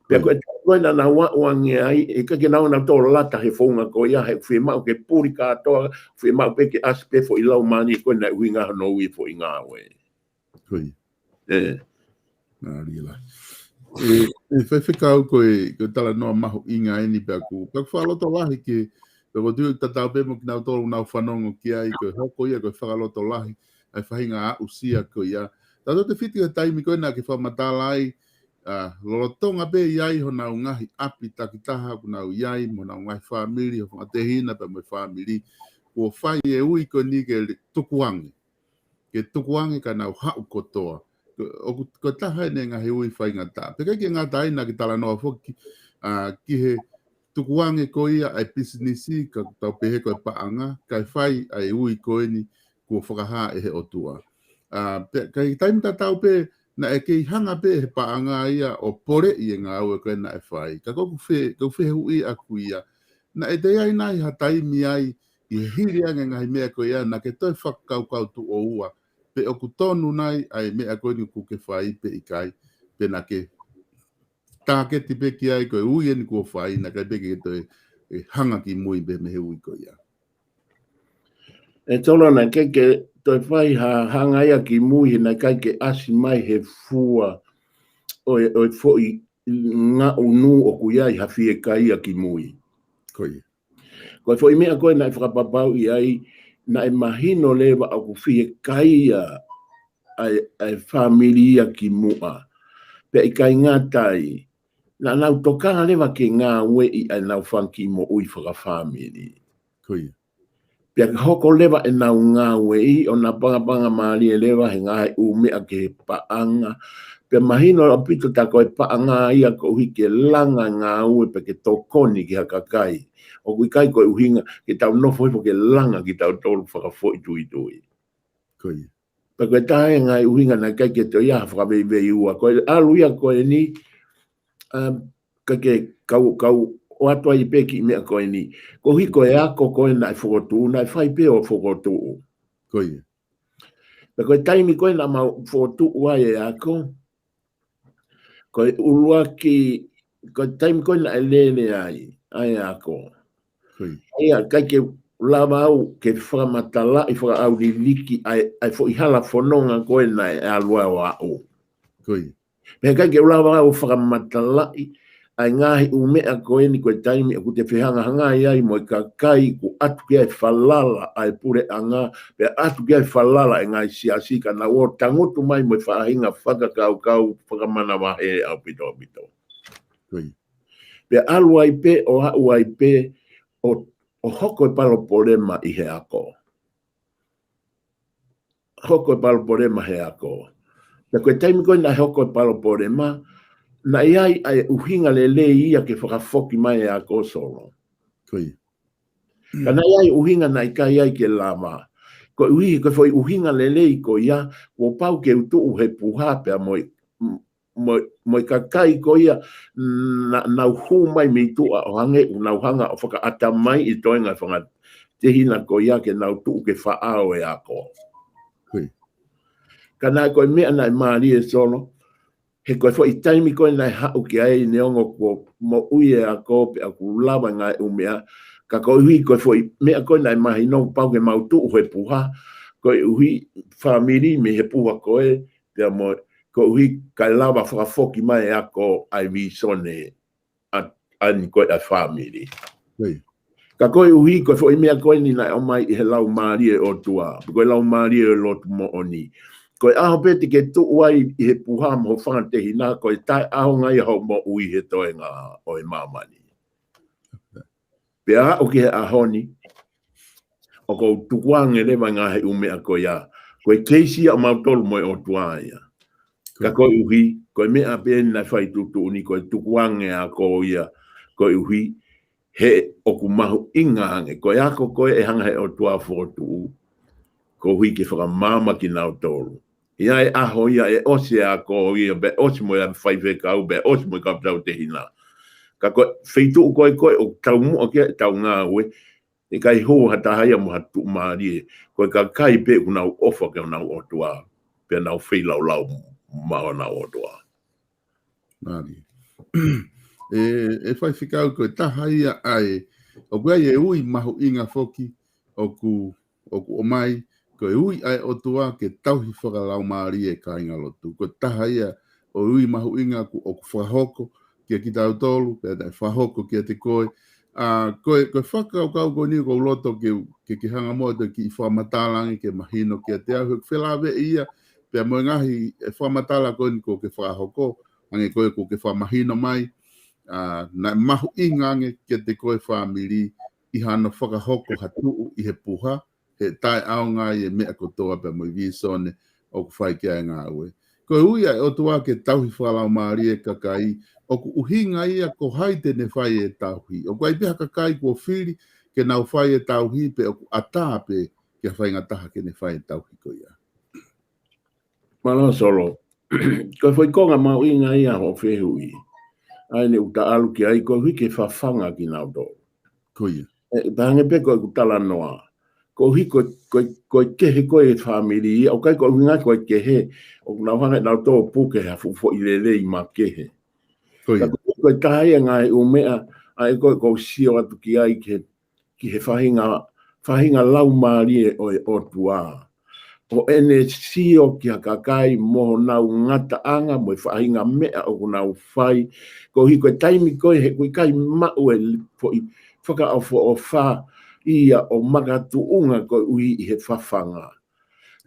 pe ko na wangi ai e ka ke na to lata he fonga ko ia he fie ma ke puri ka to fie ma pe ke aspe fo i lau mani ko na winga no wi fo inga we na rila e kau ko tala no mahu inga ni pe ku ka falo to lahi ke ko tu tata pe mo na to na fanongo ki ai ko hoko ia ko falo to lahi ai fahinga usia ko ia tato te fiti o taimi ko na ke fa matalai lolotonga be iai ho na ngahi api takitaha ku na iai mo na ngahi family ho te hina pe mo family ko fai e ui ko ni ke tukuangi ka na hau kotoa ko taha ne ngahi ui fai ngata pe ke ngata ina ki tala noa foki ki he tukuangi ko ia ai businessi ka tau pehe ko paanga kai fai ai ui ko ni ko whakaha e he otua kai taimi tatau pe na e kei hanga pe he paanga ia o pore i ngā ue koe na e whai. Ka koku whe hui a kuia. Na e te ai nai ha taimi ai i he hiri ange ngahi mea koe ia na ke toi whakau tu o ua. Pe o ku tonu nai ai mea koe ni ku ke whai pe i kai. Pe na ke tāketi pe ki ai koe ui e ni kua whai na kai pe ke toi hanga ki mui pe me he ui koe ia. E tolo na ke toi whai hanga ia ki mui na kai ke asi mai he fua o foi ngā unu o kuiai hawhi e kai a ki mui. Koe foi mea koe na e whakapapau i ai na e mahino lewa a ku whi e kai a familia ki mua. Pe i kai ngā tai na nau tokanga lewa ke ngā ue i a nau whanki mo ui whakafamili. Pia hoko lewa e nau ngā wei o na panga maari e lewa he ngā mea ke paanga. Pia mahino a pito tako e paanga ia ko uhi ke langa ngā ue pe ke tokoni ki hakakai. O kui kai ko uhinga ke tau nofo hipo ke langa ki tau tolu whakafoi tui. Pia koe tae ngā uhinga na kai ke to ia whakavei ua. Koe alu ia koe ni ka ke kau o atua i peki mea koe ni. Ko hi koe ako koe na i whokotu, na i whai pe o whokotu. Koe taimi koe na mau whokotu ua e ako. Koe urua ki, koe taimi koe na e lele ai ako. Ia, kai ke lava au ke whakamatala i whaka au li liki ai who i hala whanonga koe na e alua o au. Pea kai ke lava au whakamatala ai ngahi umea koe ni koe taimi aku te whihanga hanga iai mo i ka kai ku atu kia e whalala ai pure anga pe atu kia e whalala e ngai siasika na o tangotu mai mo i whahinga whakakau whakamana wahe au pito. Pe alu ai pe o hau ai pe o hoko e palo porema i he ako. Hoko e palo porema he ako. Pe koe taimi koe na hoko e palo porema na iai ai uhinga lele ia ke whakafoki mai e ako solo. Ka na iai uhinga na ika iai ke lama. Ko uhi ko foi uhinga lele i ko ia, ko pau ke utu he puha pea moi kakai ko ia na uhu mai me tua o hange na uhanga o whaka ata mai i toenga whanga te hina ko ia ke na utu ke whaao e ako. Ka na koe mea na i maari e solo, he koe fo i taimi koe nai hau ki ai neongo ko mo ui e ako pe aku lawa ngai umea. Ka koe hui koe fo i mea koe nai mahi no pau ke mautu he puha. Koe hui whamiri me he puha koe pia mo koe hui kai lawa whakafoki mai e ako ai vi sone ani koe a whamiri. Ka koe uhi koe fo imea koe ni na o mai he lau marie o tua. Koe lau marie o lotu mo oni. Koe aho peti ke tu uai i he puha mo whanga te hina koe tai aho ngai hau mo ui he toe ngā o e mamani. Pea o ki he ahoni o kou tukuange lewa ngā he umea koe ia. Koe keisi a mautolu mo o tua ia. Ka koe uhi, koe mea pēni na whai tutu uni koe tukuange a koe ia. Koe uhi, he oku mahu inga hange. Koe ako koe e hanga he o tua whotu. Ko hui ke whakamama ki nau tolu. Ia e aho ia e ose a koe ia, be ose mo ia whaiwe kau, be ose mo i kapitau te hina. Ka koe, wheitu koe koe o tau mua kia tau ngā ue, e kai ho hata haia mo hatu maari. Koe ka kai pe ku nau ofa ke nau o tua. Pe nau whailau lau mao nau o tua. Nari. E whai whikau koe tahaia ai, o koe e ui mahu inga whoki, o mai, koe ui ai o tua ke tauhi whakalau maari e ka inga lotu. Koe tahaia o ui mahu inga o ku whahoko, kia ki tau tolu, kia tai whahoko kia te koe. Koe whakau kau koe ni ko loto ke hanga moa ki i whamatalangi ke mahino kia te au, whelawe ia, pia moe ngahi e whamatala koe ni ko ke whahoko, ange koe ko ke whamahino mai, na mahu ingange ke te koe whamiri i hana whakahoko hatu i he puha, he tai ao ngai e mea kotoa pe mo i visone o ku whai kia ngā ue. Koe ui ai o tua ke tauhi whalau maari e kakai, o ku uhinga ia ko haite ne whai e tauhi. O kai piha kakai kua whiri ke nau whai e tauhi pe o ku atape ke whai ngataha ke ne whai e tauhi ko ia. Malo solo. Koe whai konga mau inga ia ho whehui. Ai ne uta alu ki ai koe hui ke whawhanga ki nau do. Ko ia. Pahange pe koe ku tala noa. Ko hui koe kehe koe e whamiri, au kai koe hunga koe kehe, o nau hanga nau tō puke ha fufo i lele i ma kehe. Koe tahia ngai umea, ai koe kou sio atu ki ai ki he whahinga lau maari e o tua. O ene sio ki ha kakai moho nau ngata anga, mo i whahinga mea o nau whai, ko hui koe taimi koe he koe kai mau e whaka au o wha, ia o magatu unga ko ui i he whawhanga.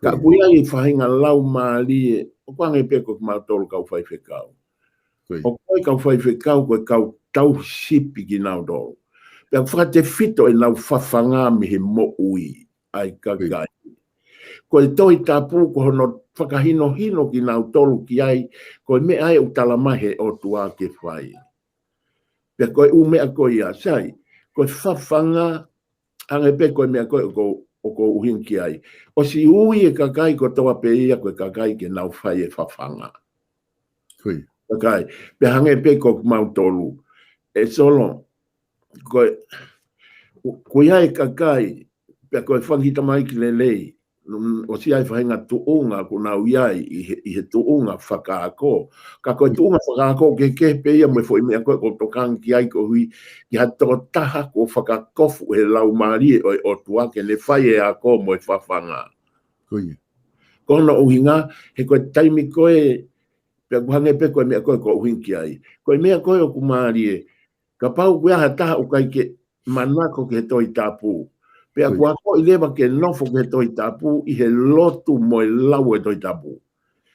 Ka kuia i whahinga lau maari e, o kwange peko ki mautoro kau whai whekau. O koe kau whai whekau koe kau tau sipi ki nau doro. Pea whakate whito e nau whawhanga mi he mo ui ai kakai. Koe toi tapu ko hono whakahino hino ki nau tolu ki ai, koe me ai u talamahe o tua ke whai. Pea koe umea koe ia sai, koe whawhanga ange pe koe mea koe o ko uhin ki ai. O si ui e kakai ko toa pe ia koe kakai ke nau whai e whawhanga. Kui. Kakai. Pe hange pe ko mau tolu. E solo, koe ai kakai, pe koe whangita mai ki lelei, o si ai whahinga tuunga ko nau iai i he tuunga whakaako. Ka koe tuunga whakaako ke pe ia mo i mea koe ko tokang ki ai ko hui ki ha toko taha ko whakakofu he lau maari o tuake ne whai e ako mo i whawhanga. Kui. Kono uhinga he koe taimi koe pe kuhange pe koe mea koe ko uhin ki ai. Koe mea koe o kumaari e ka pau kua ha taha o kai ke manako ke toi tapu. Pea kua ko i lewa ke nofo ke toi tapu i he lotu mo i lau e toi tapu.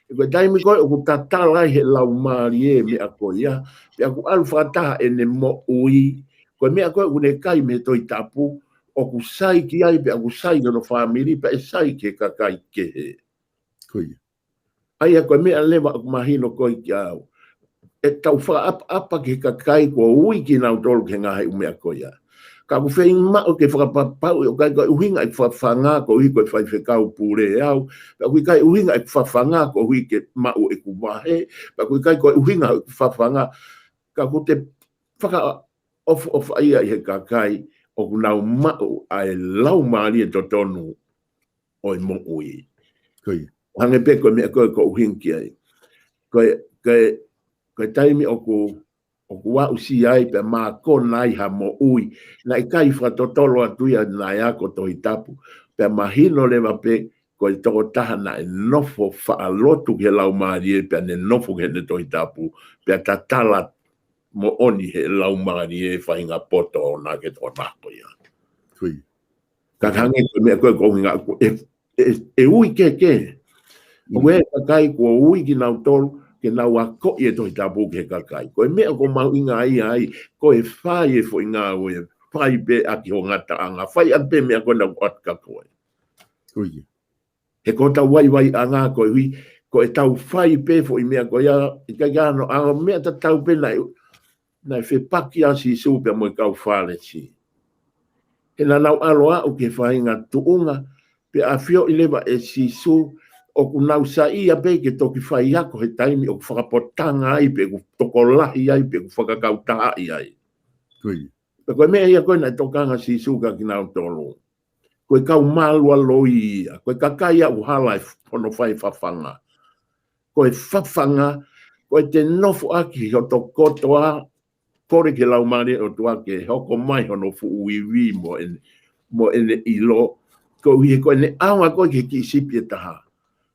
E koe taimi koe o ku tatalai he lau maari e mea koe ia. Pea ku alu whakataha e ne mo ui. Koe mea koe une kai me toi tapu o ku sai ki ai pea ku sai no whamiri pea e sai ke kakai ke he. Kui. Ai a koe mea lewa o mahino koe ki au. E tau wha apa ke kakai kua ui ki nau tolu ke ngahe umea koe ia. Ka ku whai mao ke whakapapau o kai koe uhinga i whawhanga ko hui koe whai whekau pūre au. Ka kui kai uhinga i whawhanga ko hui ke mao e kuwahe. Ka kui kai koe uhinga i whawhanga ka ku te whaka of ia i he kakai o ku nau mao ai lau maari e totonu o i mo ui. Kui. Hange pe koe mea koe ko uhinki ai. Koe taimi o ku wa usi ai pe ma ko nai ha mo ui na i kai whatotolo atuia na ia ko toi tapu pe mahino lewa pe ko i toko taha na e nofo whaalotu ke lau maari e pe ne nofo ke ne toi tapu pe tatala mo oni he lau maari e whainga poto o na ke toko nako ia. Kui. Ka hange ko me ko nga e ui ke. Oe kakai ko ui ki nau tolu ke nau a ko e to tabu ke kakai. Ko me ko mau inga ai ko e fai e fo inga oe fai be a ki o ngata anga fai a be me ko na wat ka ko. Kui. He ko ta wai anga ko hui ko e tau fai pe fo i mea ko ia i ka gano a mea ta tau pe na fe paki a si su pe mo kau fale si. He na nau aloa o ke fai ngā tuunga pe a fio i lewa e si su o ku nau sa ia pe ke toki fai ako he taimi o ku whakapotanga ai pe ku toko lahi ai pe ku whakakau taai ai. Kui. Pe koe mea ia koe na tokanga si su ka ki nau tolo. Koe kau malua loi ia. Koe kakai a uhala e pono fai whawhanga. Koe whawhanga, koe te nofo aki ho to kotoa, kore ke lau mare o tua ke hoko mai hono fu uiwi mo ene ilo, ko hui koe ne aunga koe ke ki sipi e taha.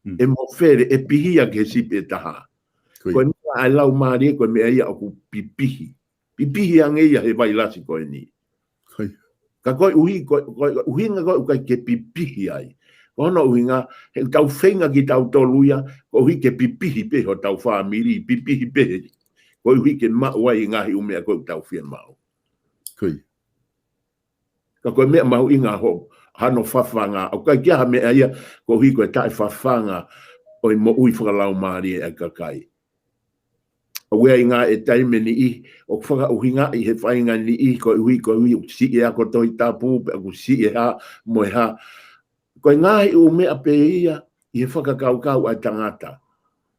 E mo fere, e pihia ke sipi e taha. Koe mea ai lau mare koe mea ia oku pipihi. Pipihi ange ia he vai lasi koe ni. Ka koe uhinga koe ke pipihi ai. Ono uhinga, he tau whenga ki tau toluia, ko hui ke pipihi pe ho tau whamiri, pipihi pe. Ko hui ke mauai ngahi umea koe tau whia mau. Kui. Ka koe mea mau inga ho, hano whawhanga, o kai kia mea ia, ko hui koe tae whawhanga, o i mo ui whakalau maari e kakai. O wea inga e taime ni i, o whaka uhinga i he whainga ni i, ko hui, si e ako toi tapu, ako si e ha, mo e ha, koe ngahi u mea pe ia i he whakakaukau ai tangata.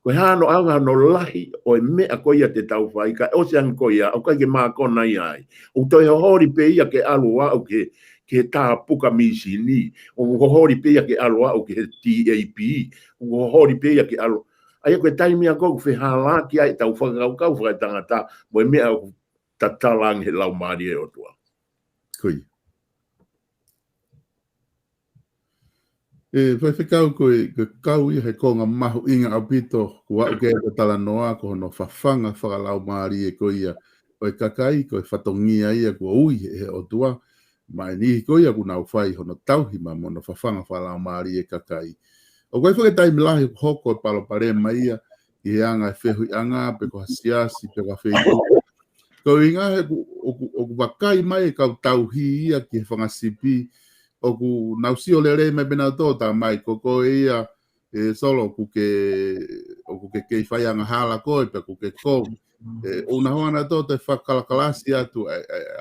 Koe hano anga no lahi o e mea koe ia te tau whai, ka osean koe ia, o kai ke maa kona ia ai. O toi hohori pe ia ke alua au ke tā puka misi ni. O hohori pe ia ke alua au ke TAP. O hohori pe ia ke alua. Aia koe taimi a koe whi hala ki ai tau whakakaukau whai tangata, mo e mea au tatalang he lau maari e o tua. Kui. E whakau koe kau i he konga mahu inga au pito kua uke e tala noa ko no whawhanga whakalau maari e koe ia koe kakai koe whatongia ia kua ui e o tua mai ni koe ia kuna uwhai hono tauhima mo no whawhanga whakalau maari e kakai. O koe whaketai milahi hoko e palo pare mai ia i he anga e whehui anga pe ko hasiasi pe ko wheiku. Koe inga he o ku wakai mai e kau tauhi ia ki he whangasipi o ku nausio le rei me bena tota mai koko ia e solo ku ke whai anga hala koe pe ku ke ko una hoana tota e whakalakalasi atu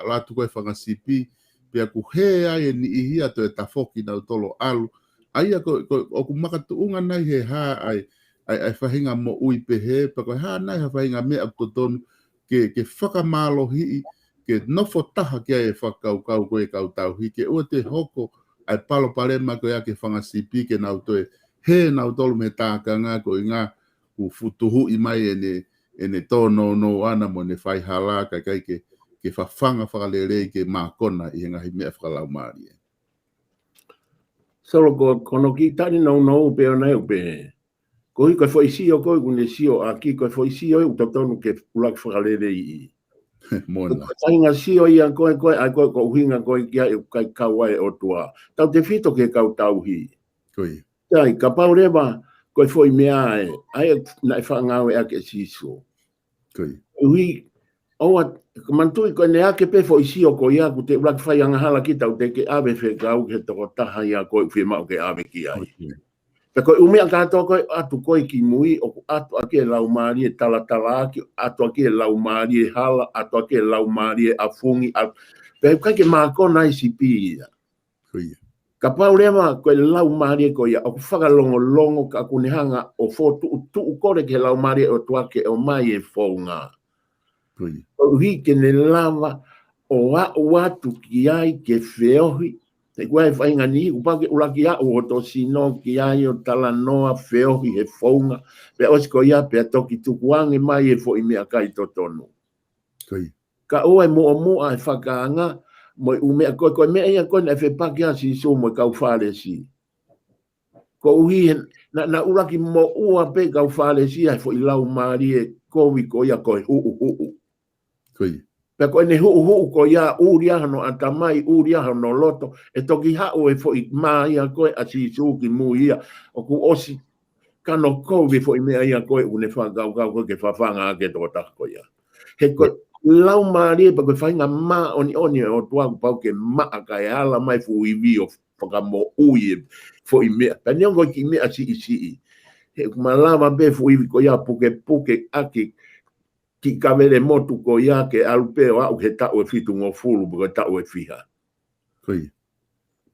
alatu koe whangasipi pe ku he ai e ni ihi atu e tafoki nau tolo alu aia o ku makatuunga nai he ha ai whahinga mo ui pe he pe koe ha nai ha whahinga mea totonu ke whakamalo hii ke nofo taha kia e whakaukau koe kau tauhi, ke ua te hoko ai palo parema koe ake whangasipi ke nau toe he nau tolu me tākanga koe ngā ku futuhu i mai ene tōno no ana mo ne whai hala kai ke whawhanga whakalere ke mākona i ngahi mea whakalau maari. Solo kono ki tani no pe ona e pe. Ko i koe whaisi o koe kune sio a ki koe whaisi o e utatonu ke ulak whakalere i. Mona. Tainga sio ia koe ai koe ko uhinga koe kia e kai kauai o tua. Tau te whito ke kau tauhi. Koi. Tai, ka paurewa koe foi mea e. Ai na e whangau e ake siso. Koi. Ui, oa, mantui koe ne ake pe foi sio koe ia ku te ulak whai anga hala ki tau te ke awe whekau ke toko taha ia koe whimau ke awe ki ai. Pe koe umea kātoa koe atu koe ki mui o atu ake lau maari e talatala aki, atu ake lau maari e hala, atu ake lau maari e afungi. Pe kai ke mākona i sipi ia. Ka paurewa koe lau maari e koe ia, o whakalongo ka kunehanga o tu kore ke lau maari o tuake o mai e whaunga. O hi ke ne lava o watu ki ai ke whiohi. Te kua e whainga ni, upake ulaki a o to sino ki ai o tala noa whiohi he whaunga. Pe osko ia pe toki tukuange mai e fo i mea kai totonu. Ka oe mua e whakaanga, mo umea koe mea ia koe na e whepake a si so mo kau whare si. Ko uhi, na ulaki mo ua pe kau whare si ai fo i lau maari e kowi ko ia koe uu. Pe ko ne hu ko ia uria no atamai uria no loto e toki hao e fo I mai a koe a si suki mu ia o ku osi kano ko vi fo I mea ia koe une fa gau koe ke fa fanga ke to ta ko ia he ko lau mari pe ko fa nga ma oni o tua pau ke ma ka e ala mai fu I vi o fa mo ui fo I mea pe ne ngo ki mea si he malama be fu I ko ia puke aki ki ka vele motu ko ia ke alpeo au ke tau e fitu ngō fulu buka tau e fiha. Koi.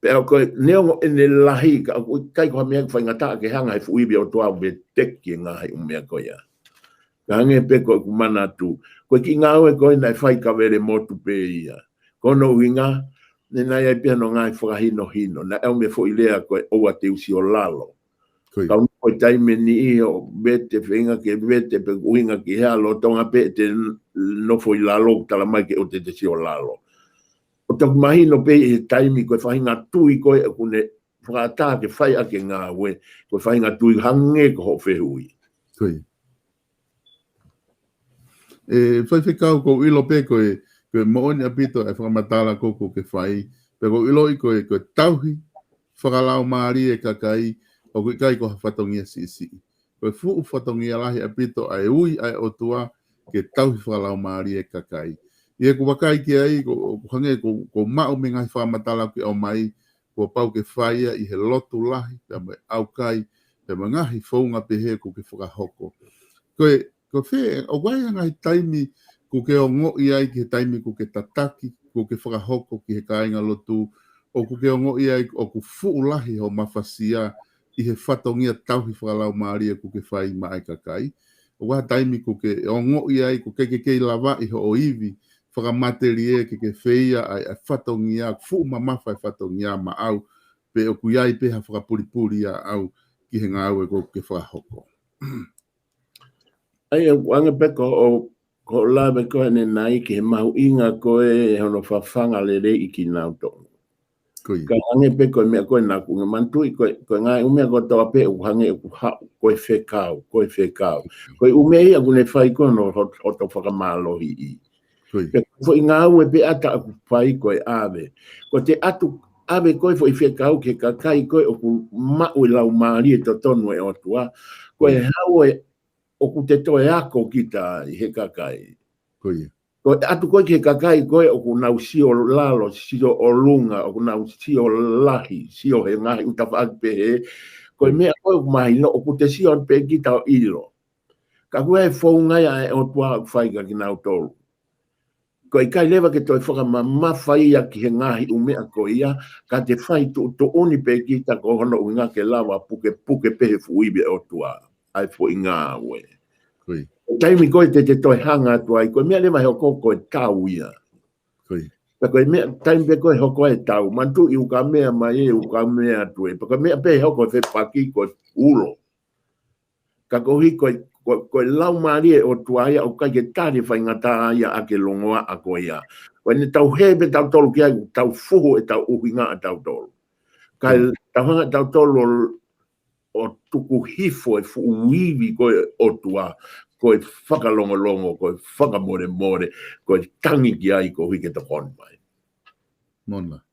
Pero ko neo ene lahi kai ko mea whainga taa ke hanga e fuibi o toa me teki ngā hei umea ko ia. Ka hange pe ko kumana tu. Ko ki ngā ue ko ina e whai ka vele motu pe ia. Kono uinga, ne nai e pia no ngā e whakahino hino. Na eo me fo ilea ko e oa te usi o lalo. Koi. Ka ko taime ni I o bete whenga ke bete pe uinga ki hea lo tonga pe te no fo I lalo tala mai ke o te si o lalo. O taku mahino pe e taimi koe whahinga tui koe e kune whakata ke whai ake ngā we koe whahinga tui hange ko ho whehui. Koi. Whai whikau ko ilo pe koe mooni apito e whakamatala koko ke whai. Pe ko ilo I koe tauhi whakalau maari e kakai o koe kai ko hawhatongia si. Koe fuu whatongia lahi apito ai ui ai o tua ke tauhi whakalau maari e kakai. Ie ko wakai ki ai, ko hange ko mao me ngai whamatala ki au mai, ko pau ke whaia I he lotu lahi, pe mai au kai, pe mai ngahi whaunga pe he ko ke whakahoko. Ko whe, o wai ngai taimi ko ke o ngoi ai ki he taimi ko ke tataki, ko ke whakahoko ki he kāinga lotu, o ko ke o ngoi ai o ko fuu lahi ho mawhasia, I he whatongia tauhi whakalau maaria ko ke whai mai kakai. O wai taimi ko ke o ngoi ai, ko ke lava I ho o iwi, whakamaterie ke whia ai whatongia, fu mamafa whatongia ma au, pe o kuiai pe ha whakapuripuri au ki he ngā ue ko ke whahoko. Ai anga peko ko lawe koe ne nai ki he mahu inga koe e hono whawhanga le rei ki nau tonga. Ka hange peko e mea koe nā kunga mantui koe ngai umea koe tawa pe u hange u hau koe whekau. Koe umea ia kune whai koe no hoto whakamalohi I. Fo I ngā ue pe ata aku whai koe ave. Ko te atu ave koe fo I whekau ke kakai koe o ku mau lau maari e to tonu e otua. Koe hau e o ku te toe ako kita I he kakai. Koe atu koe ke kakai koe o ku nau sio lalo, sio o lunga, o ku nau sio lahi, sio he ngahi utawhaak pe he. Koe mea koe ku mahi no o ku te sio pe kita o ilo. Ka koe e whaungai e otua whai ka ki nau tolu. Ko I kai lewa ke toi whakamawhai a ki he ngahi umea ko ia, ka te whai to oni pe kita ko hono unga ke lawa puke pehe fuibe o tua, ai fo I ngā ue. Taimi koe te toi hanga tua, koe mea lewa heo koko e tau ia. Koe mea, taimi pe koe hoko e tau, mantu I uka mea mai e uka mea tue, koe mea pe hoko te paki koe ulo. Ka kohi koe lau maari e o tuaia o kai ke tari whaingata ia a ke longoa a koe ia. Koe ne tau hebe tau tolu ki ai, tau fuhu e tau uhinga a tau tolu. Kai tau hanga tau tolu o tuku hifo e fuuiwi koe o tua, koe whakalongolongo, koe whakamore, koe tangi ki ai ko hike ta kon mai. Mona.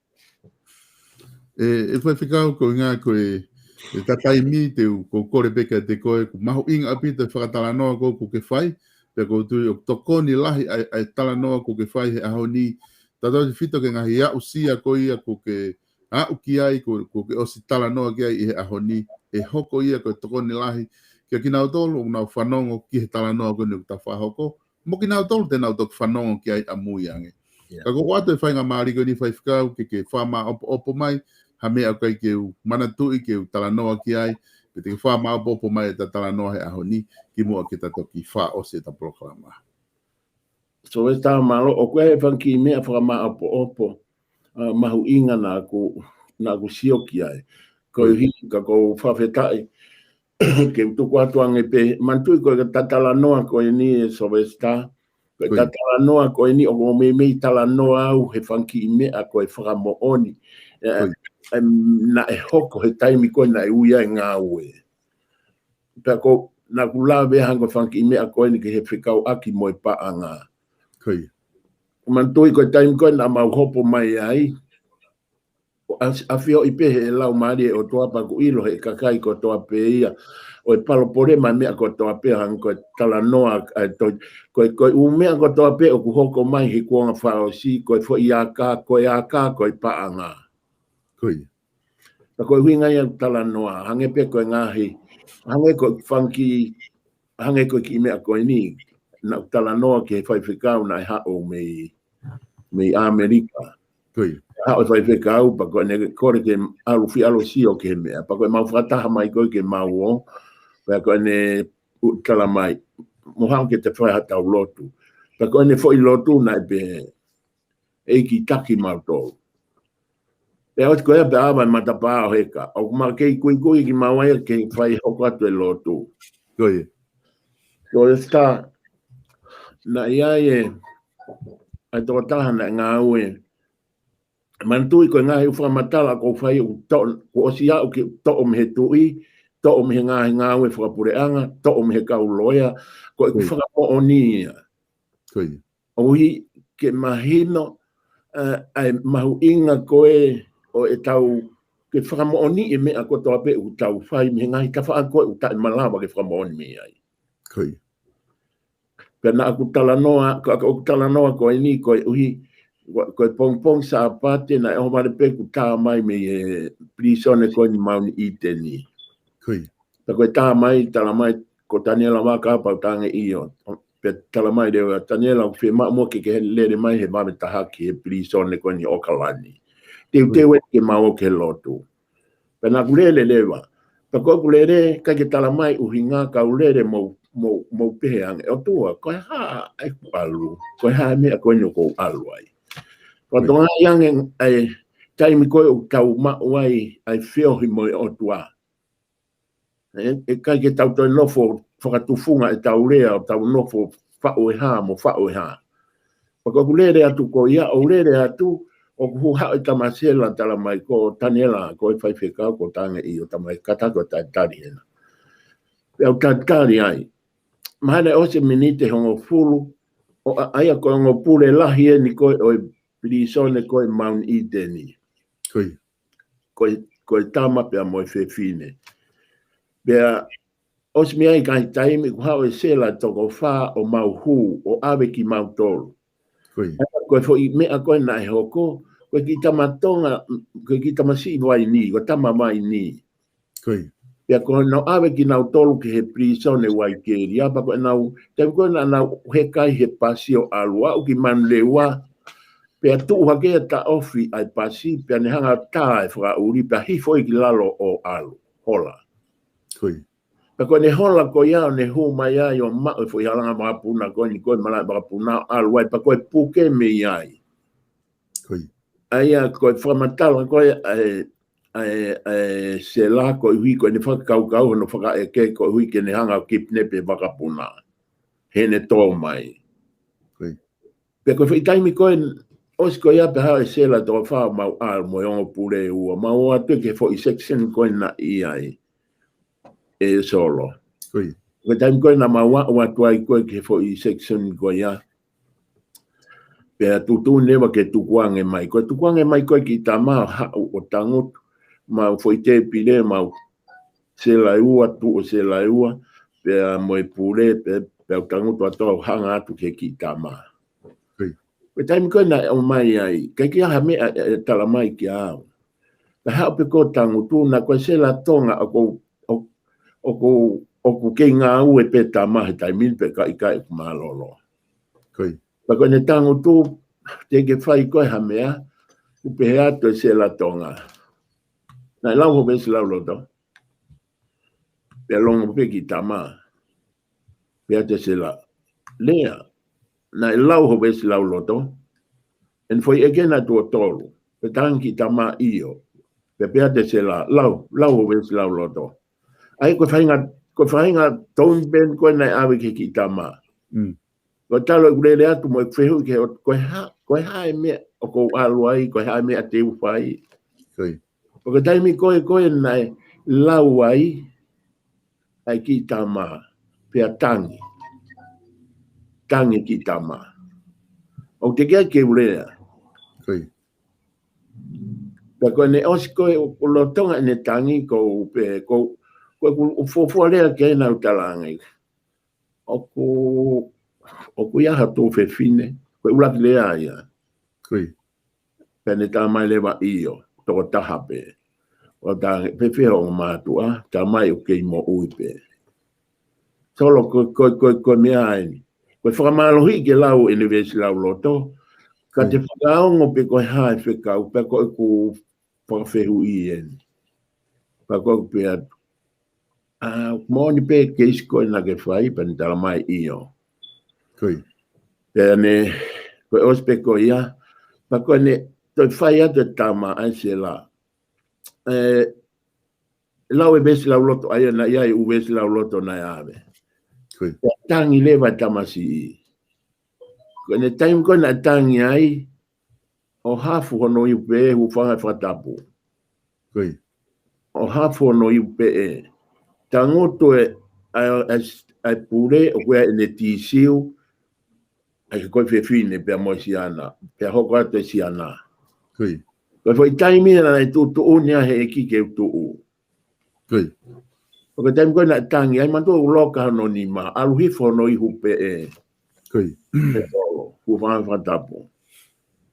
E whai whikau ko ngā koe e tatai mi te ko kore peka te koe, ko maho inga api te whakatalanoa ko ke whai, pe ko tui o tokoni lahi ai talanoa ko ke whai he aho ni, tatau te whito ke ngahi au sia ko ia ko ke au ki ai, ko ke osi talanoa ki ai I he aho ni, e hoko ia ko tokoni lahi, kia ki nau tolu o nau whanongo ki he talanoa ko ni ta whahoko, mo ki nau tolu te nau toku whanongo ki ai amui ange. Ka ko watu e whainga maari ko ni whai whikau, ke whama opo mai, ha mea kai ke u manatui ke u talanoa ki ai, pe te wha opo mai e ta talanoa he aho ni, ki mua ki ta toki wha o se ta proklama. So e tā malo, o koe e whanki mea whakama opo, mahu inga nā ku sio ki ai. Ko hiki ka ko whawhetai, ke tuku atu ange pe, mantui koe ka tatalanoa koe ni e so e stā, koe tatalanoa koe ni, o ko mei talanoa au he whanki mea koe whakamo oni. Na e hoko he taimi koe na e uia e ngā ue. Pea ko na kula vea hango whanki mea koe ni ke he whikau aki mo e paa ngā. Mantui ko time ko na mau hopo mai ai. A fio i pehe e lau maari o toa pa ku ilo he kakai ko toa pe ia. O e palo pore mai mea ko toa pe hang ko tala noa ko u mea ko toa pe o ku hoko mai he kuonga whao si ko fo i a ka ko i paanga. Koi. Ta ko hui ngai tala noa hange pe ko ngahi. Hange ko funky hange ko ki mea ko ni na tala noa ke fai whikau na ha o me Amerika. Koi. O fai whikau pa ko ne kore ke alu fi alo si o ke mea. Pa ko mau whataha mai ko ke mau o. Pa ko ne tala mai. Mohang ke te whai hatau lotu. Pa ko ne fo i lotu na be e ki taki mau tō. E o te koea pe awa mata pā o heka. O kuma kei kui ki mawai ke whai hoko atu e lotu. Koi. So e sta na ia e ai tō taha na ngā ue. Mantui ko ngā hiu whamatala ko whai ko osi au ki to o mehe tui, to o mehe ngā ue whakapureanga, to o mehe kau loia, ko e ku whakapo o nia. Koi. Ohi ke mahino ai mahu inga koe o e tau ke whakamooni e mea ko toa pe u tau whai me ngai ka wha koe u tai malawa ke whakamooni me ai. Koi. Pena aku tala noa ko e ni ko e uhi ko e pong sa apate na e homare pe ku tā mai me e prisone ko ni mauni i teni. Koi. Ta ko e tā mai, tala mai ko Daniela waka pa utange iyo. Pe tala mai dewa Daniela ku whi mo ke lere mai he mame tahaki he prisone ko ni Okalani. Te we ke mau ke lotu. Pena kulele lewa. Ta ko kulele ka ke tala mai uhinga ka ulele mo peang e tua ko ha ai alu. Ko ha me ko ni ko alu ai. Ko tonga yang ai time ko ka ma wai ai feel hi mo o tua. E ka ke tau to no fo whakatufunga e tau rea o tau no fo fa o ha mo fa o ha. Ko kulele atu ko ia o lele atu o ku ha ta masela tala mai ko Daniela ko fai feka ko tanga I o tamai kata ko ta tari hena. E o tari ai. Mahane o se minite hongo fulu o aia ko ngo pule lahi ni ko o prisone ko Mount Eden. Koi. Ko tama pe mo fe fine. Bea o se miai kai taimi ku ha o sela to ko fa o mau hu o ave ki mau tolu. Koi. Ko fo I me a ko na hoko ko ki tamatonga ko ki tamasi vai ni ko tama mai ni Koi. ya ko no ave ki na tolu ke he prisone wai ke ya pa ko na te ko na he kai he pasio alua o ki man lewa pe tu ha ke ta ofi ai pasi pe ne hanga ta fra uri pa hi foi ki lalo o alu hola Koi. pa ko ne hola ko ya ne hu mai ya yo ma fo ya langa ma puna ko ni ko mala ba puna alua pa ko puke me yai Koi. Aia ko whamatala ko se la ko hui ko ni whakakau no whaka e ke ko hui ke ne hanga kipne pe wakapuna. He ne tō mai. Koi. Pe ko whitaimi ko os ko ia pe hae se la tō wha mau al mo yongo pure ua. Mau atu ke fo I section ko na I ai. E solo. Koi. Ko taimi ko na mau watu ai ko ke fo I section ko ia. Pea tutu newa ke tukuange mai. Ko tukuange mai koe ki ta maa hau o tangut. Ma foi te pile ma se la ua tu o se la ua. Pea moi pule pe o tangut ato hanga atu ke ki ta maa. Pe taimi koe na o mai ai. Kai ki aha me tala mai ki au. Pe hau pe ko tangutu na koe se la tonga o ku ke ngā ue pe ta maa he taimil pe ka ika e kumalolo. Koi. Pako ne tango tu te ke whai koe ha mea, upe he ato e se la tonga. Nai lau ho besi lau loto. Pea longo pe ki tama. Pea te se la lea. Nai lau ho besi lau loto. En foi eke na tu o tolu. Pe tangi ki tama iyo. Pea te se la lau ho besi lau loto. Ai ko whainga tone ben koe nai awe ke ki tama. Ko talo kulele atu mo whehu ke koe hae mea o ko aluai, koe hae mea te uwhai. Koi. O ka taimi koe nai lau ai ki tama pea tangi ki tama. O te kia ke ulea. Koi. Ka ko ne osko o lo tonga ne tangi ko pe ko ko fo lea ke na utalangi. O ku ya to fe fine. Ko ula lea ya. Koi. Pe ne ta mai leva io. To ta hape. O ta pe fe o matua. Ta mai o ke mo uipe. Solo ko me ai. Ko whakamalohi ke lau university lau loto. Ka te whakaongo pe koe hae whekau, pe koe ku whakawhehu i en. Pa koe pe atu. Mōni pe ke isko na ke whai, pa ni tala mai io. Koi. Pe ane, koe ospe koe ia, pa koe ne, toi whai atu tama ai se la. Lau e besi lau loto, aia na iai u besi lau loto na ave. Koi. Tangi lewa tamasi i. Koe ne taim koe na tangi ai, o hafu hono i pe hu whanga whatapu. Koi. O hafu hono i pe e. Tangoto ai pure o koe ne tisiu, ai koe whiwhine pe mo siana, pe hoko atu e siana. Koi. Koe whai taimi na e tu unia he e kike tu u. Koi. O koe taimi koe na tangi, ai manto u loka hono ni ma, alu hifo hono i hupe e. Koi. Fu fan fatapo.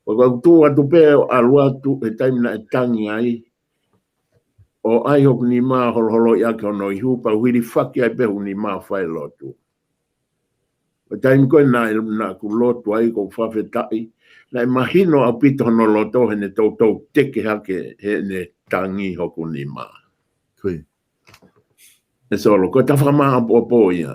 O ka tu atu pe alu atu e taimi na tangi ai. O ai hoku ni ma holo ia ka no i hupa huiri whaki ai pehu ni ma whai lotu. O taimi koe na ku lotu ai ko whawhetai. Na imahino a pito hono loto he ne tau teke hake he ne tangi hoku ni ma. Koi. E solo, ko ta whama apo ia.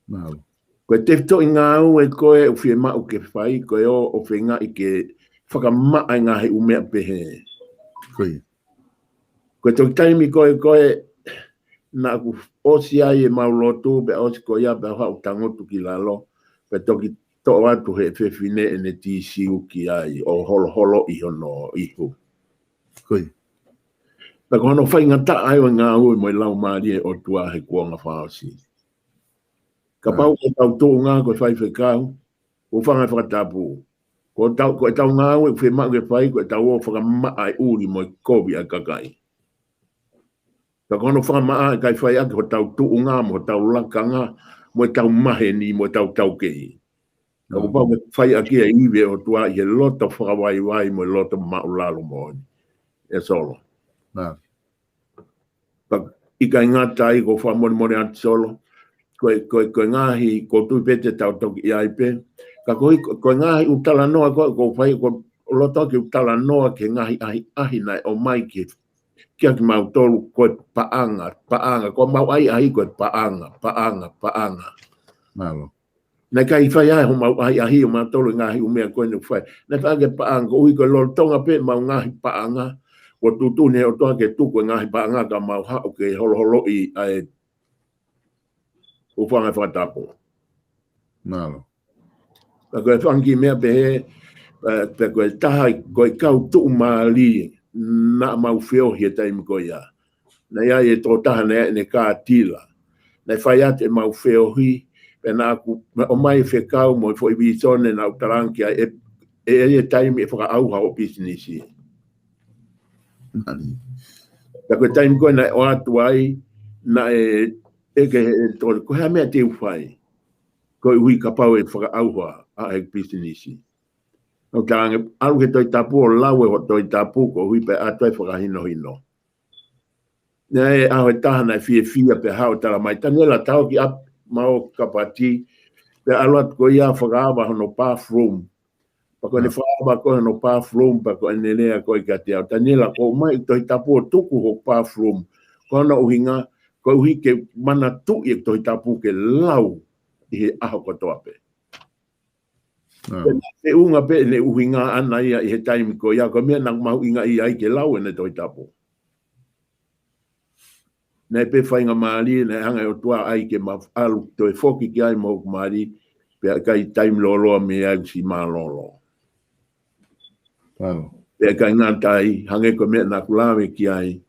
Mahalo. Koe te fito i ngā au e koe o whie mau ke whai, koe o whenga i ke whakamaa i ngā he umea pehe. Koi. Koe toki taimi koe na ku osi ai e mau lotu, pe osi koe ia pe hau tangotu ki lalo, pe toki to atu he whewhine e ne tisi uki ai, o holo i hono ihu. Koi. Pe ko hono whainga ta ai o ngā au e moi lau maari e o tua he kuonga whaosi. Ka pau ko tau tō ngā koe whai whekau, o whangai whakatapu. Ko tau ngā au e whi mau ke whai, ko tau o whakamaa ai uri moi kobi a kakai. Ka kono whakamaa ai kai whai ake, ho tau tō ngā, mo tau lakanga, mo tau mahe ni, mo tau kei. Ka ko pau ke whai ake e iwe o tua i he loto whakawai mo loto maulalo mo. E solo. I kai ngata i ko whamone ati solo, koe ngahi, ko tui pete tau toki i aipe, ka koe ngahi utala noa, ko whai, ko loto ki utala noa ke ngahi ahi nai o mai ki kia ki mau tolu koe paanga, ko mau ahi koe paanga. Mahalo. Nei kai whai ai ho mau ahi o mau tolu ngahi umea koe ni whai. Nei whai paanga, ko ui koe lolotonga pe mau ngahi paanga, ko tutune o toa ke tuku ngahi paanga ka mau hao ke holo i ai o whanga whakatapo. Mahalo. Ka koe whangi mea pehe, pe koe taha, koe kau tuu maali, na mau whio hi e taimi koe ia. Na ia e tō taha ne kā tila. Na whai ate mau whio hi, pe nā aku, o mai whekau mo i fo i bisone na utarangi e taimi e whaka auha o businessi. Nani. Ka koe taimi koe na o atu ai, na ke tō, ko hea mea te uwhai. Ko hui ka pau e whaka auha a e businessi. No ka alu ke toi tapu o lau e ho toi tapu ko hui pe atu e whaka hino. Nea e aho e tahana e fia pe hao tala mai. Tangela tau ki ap mao kapati, pe alu atu ko ia whaka awa hono bathroom. Pa ko ne whaka awa ko hono bathroom, pa ko ne lea ko i kati au. Tangela ko mai toi tapu o tuku ho bathroom. Ko hana uhinga, ko uhi ke mana tu i toi tapu ke lau i he aho kotoa pe. E unga pe ne uhinga ana ia i he taimi ko ia, ko mea nang mahu inga i ai ke lau e ne toi tapu. Nei pe whainga maari, nei hanga o tua ai ke alu toi foki ki ai moku maari, pe kai taimi loloa me ai si maa lolo. Pe kai ngatai, hange ko mea na kulawe ki ai.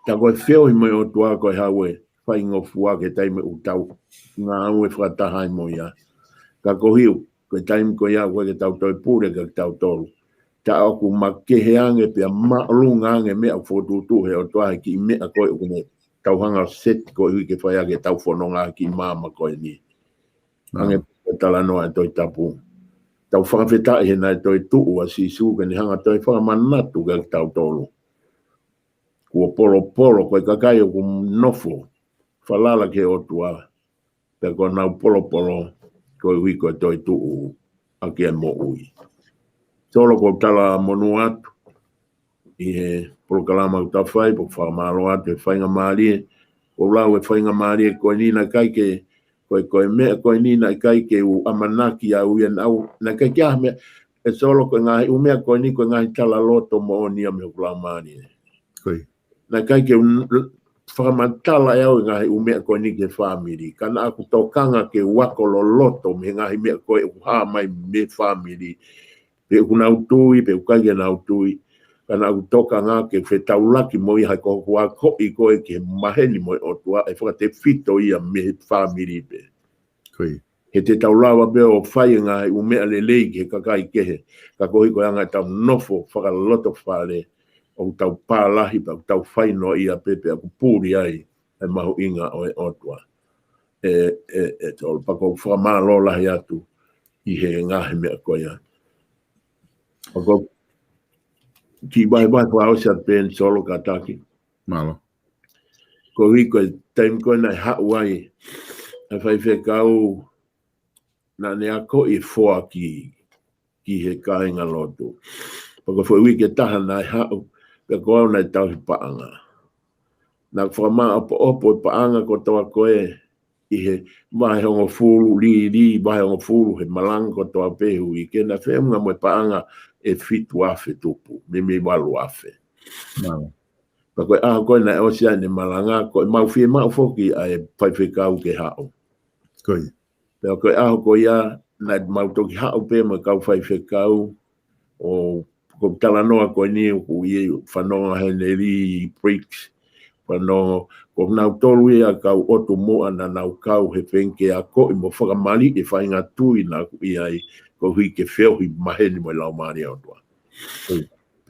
Ta koe wheo hi moi o tua koe hawe, whainga o fua ke taimi utau, ngā ue whakatahai mo ia. Ka kohiu, Ko time ko ia ko ke tau toi pure ke tau tolu. Ta aku makeheange pe malungange me a fotu tu he o toa ki me a ko ne tau hanga set ko i ke whaia ke tau whanonga ki mama ko ni. Ange tala noa e toi tapu. Tau whakawheta he nai toi tuu a sisu ke ni hanga toi whakamanatu ke tau tolu. Kua polo koe kakai o ku nofo. Whalala ke o tua. Pe ko nau polo koe hui koe toi tuu a ke mo ui. Solo ko tala monu atu. I he polokalama ku ta whai po whamalo atu e whainga maarie. O lau e whainga maarie koe nina kai ke koe mea koe nina kai ke u amanaki a uian au. Na kai kia me e solo koe ngahi umea koe ni koe ngahi tala loto mo o nia me hukula maarie. Koe. Na kai ke whakamantala e au ngahi umea koe ni ke whamiri. Kana aku tokanga ke wakolo loto me ngahi mea koe uha mai me whamiri. Pe kuna utui, pe ukai na utui. Kana aku toka ngā ke whetaulaki mo i hai ko kua koi koe ke maheni mo i otua. E whaka te whito ia me whamiri pe. Koe. He te taulawa pe o whai ngā umea le lei ke kakai kehe. Ka kohi koe anga tau nofo whakaloto whare. O tau pālahi pa tau whai no ia pepe aku pūri ai. E mahu inga o e otua. Tol pako whamalo lahi atu. I he ngahi mea koe ia. Ako ki vai whao sa pen solo kataki. Malo. Ko hui koe time koe nai hau ai. E whai whekau na ne ako i whoa ki he kāinga loto. Pako whai ke taha nai hau. Ka koe nai tau hi paanga. Na whama opo paanga ko toa koe i he mahe hongo fulu, li, mahe hongo fulu, he malanga ko toa pehu. I kena whenga mo paanga e fitu afe tupu, me walu afe. Malo. Pa koe koe na e osia ne malanga, koe mau fie mau foki a e paifekau ke hao. Koe. Pea koe koe ia, na mau toki hao pe mo kau paifekau, o ko talanoa koe ni, ku i whanonga hene li breaks, whanonga, ko nau tolu ia kau otu moa na nau kau he whenke a koe mo whakamali e whainga tui na ku i ai, ko hui ke wheo hui maheni mo lau maari au tua.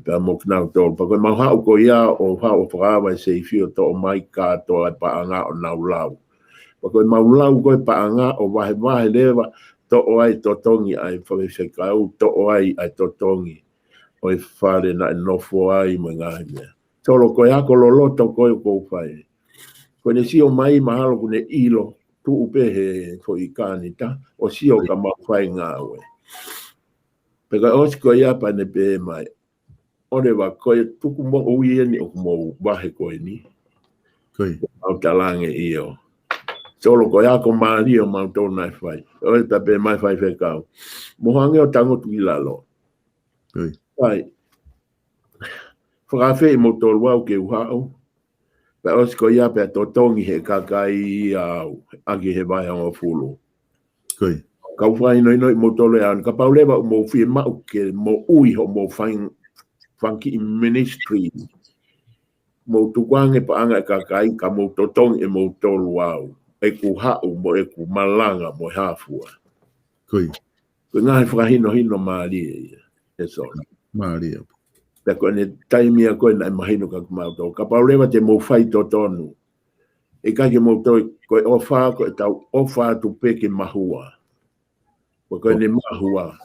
Pea mo knau tolu, pa koe mau hao ko ia o hao whakawa se i whio to o mai kātoa e paanga o nau lau. Pa koe mau lau koe paanga o wahe lewa, to o ai totongi ai whawewhekau, to o ai totongi. O e whare na e nofo ai mo ngahi mea. Tolo koe ako loloto koe kou whai. Koe ne sio mai mahalo kune ilo, tu upehe ko i kānita, o sio ka mau whai ngā oe. Peka osi koe iapa ne pe mai. Ore wa koe tuku mo uieni o kumo wahe koe ni. Koe. Au talange iyo. Tolo koe ako maari o mau tōna e whai. Oe ta pe mai whai whekau. Mohange o tango tui lalo. Koe. Whai. Whakawhi mo tōru au ke uhao. Pea osi koe iapa e totongi he kakai au. Aki he vai hanga fulu. Koe. Kau whai noi mo tōru e anu. Ka paulewa mo whie mau ke mo ui ho mo whanki ministry. Mo tukuange paanga e kakai ka mo totongi e mo tōru au. E ku hau mo e ku malanga mo hafua. Koe. Koe ngahi whakahino maari e sona. Maari. Pea koe ne taimia koe na mahino ka kumauto. Ka paulewa te mo whai totonu. E kai ke mo toi koe ofa koe tau ofa tu peke mahua. Koe ne mahua.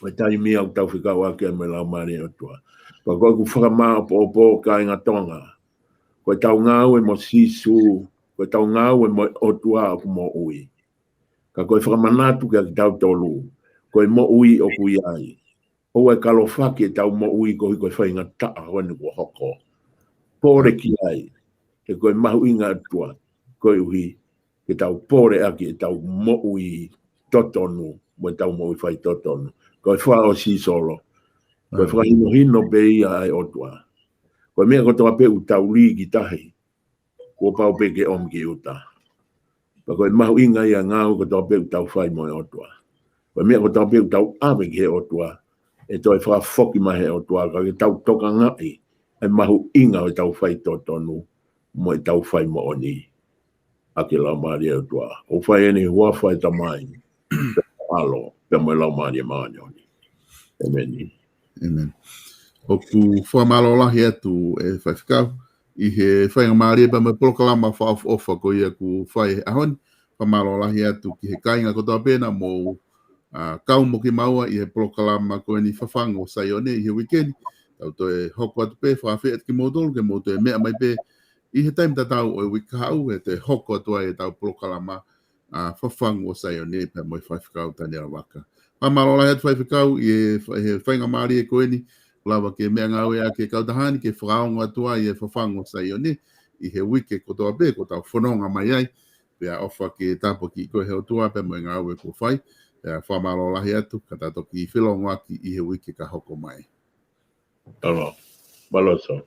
Koe taimia au tau whikau ake me lau maari o tua. Koe ku whakamā po ka inga tonga. Koe tau ngau e mo sisu. Koe tau ngau e mo otua o mo ui. Ka koe whakamanatu ke tau tolu. Koe mo ui o kui ai. O e kalofaki e tau mo ui koe whainga taa hone kua hoko. Pore ki ai. Ke koe mahu inga atua. Koe uhi. Ke tau pore aki e tau mo ui totonu. Mo e tau mo ui whai totonu. Koe wha o si solo. Koe whakahino pe ia ai otua. Koe mea kotoa pe u tau li ki tahi. Kua pau pe ke om ki uta. Pa koe mahu inga ia ngau kotoa pe u tau whai mo e otua. Koe mea kotoa pe u tau ave ki he otua. E toi whakafoki mahe otua. Ka ke tau toka ngai. E mahu inga o e tau whai totonu. Mo e tau whai mo oni. Ake lau maari otua. O whai ene hua whai tamai. Alo. pe mo lau mani maani. Amen. Amen. O ku whamalola he atu e whaiwhikau, I he whainga maari pa me proklama whaofa ko ia ku whai ahoni, whamalola he atu ki he kainga kotoa pēna mō kau mo ki maua I he proklama ko ni whawhango saione I he weekend, tau to e hoko atu pē, whawhi at ki mōtolu, ke mōto e mea mai pē, I he taim tatau o e wikahau, e te hoko atu ai e tau proklama whawhango saione pa mo I whaiwhikau tani a waka. Whamalola he atu whaiwhikau I he whainga maari e koe ni, lawa ke mea ngau ea ke kautahani ke whakaonga atua I e whawhango saione I he wike kotoa pē, ko tau whanonga mai ai, pia ofa ke tapo ki koe heo tua pe mo ngau e ko whai, pia whamalola he atu, ka tato ki whilonga ki I he wike ka hoko mai. Alo, malo so.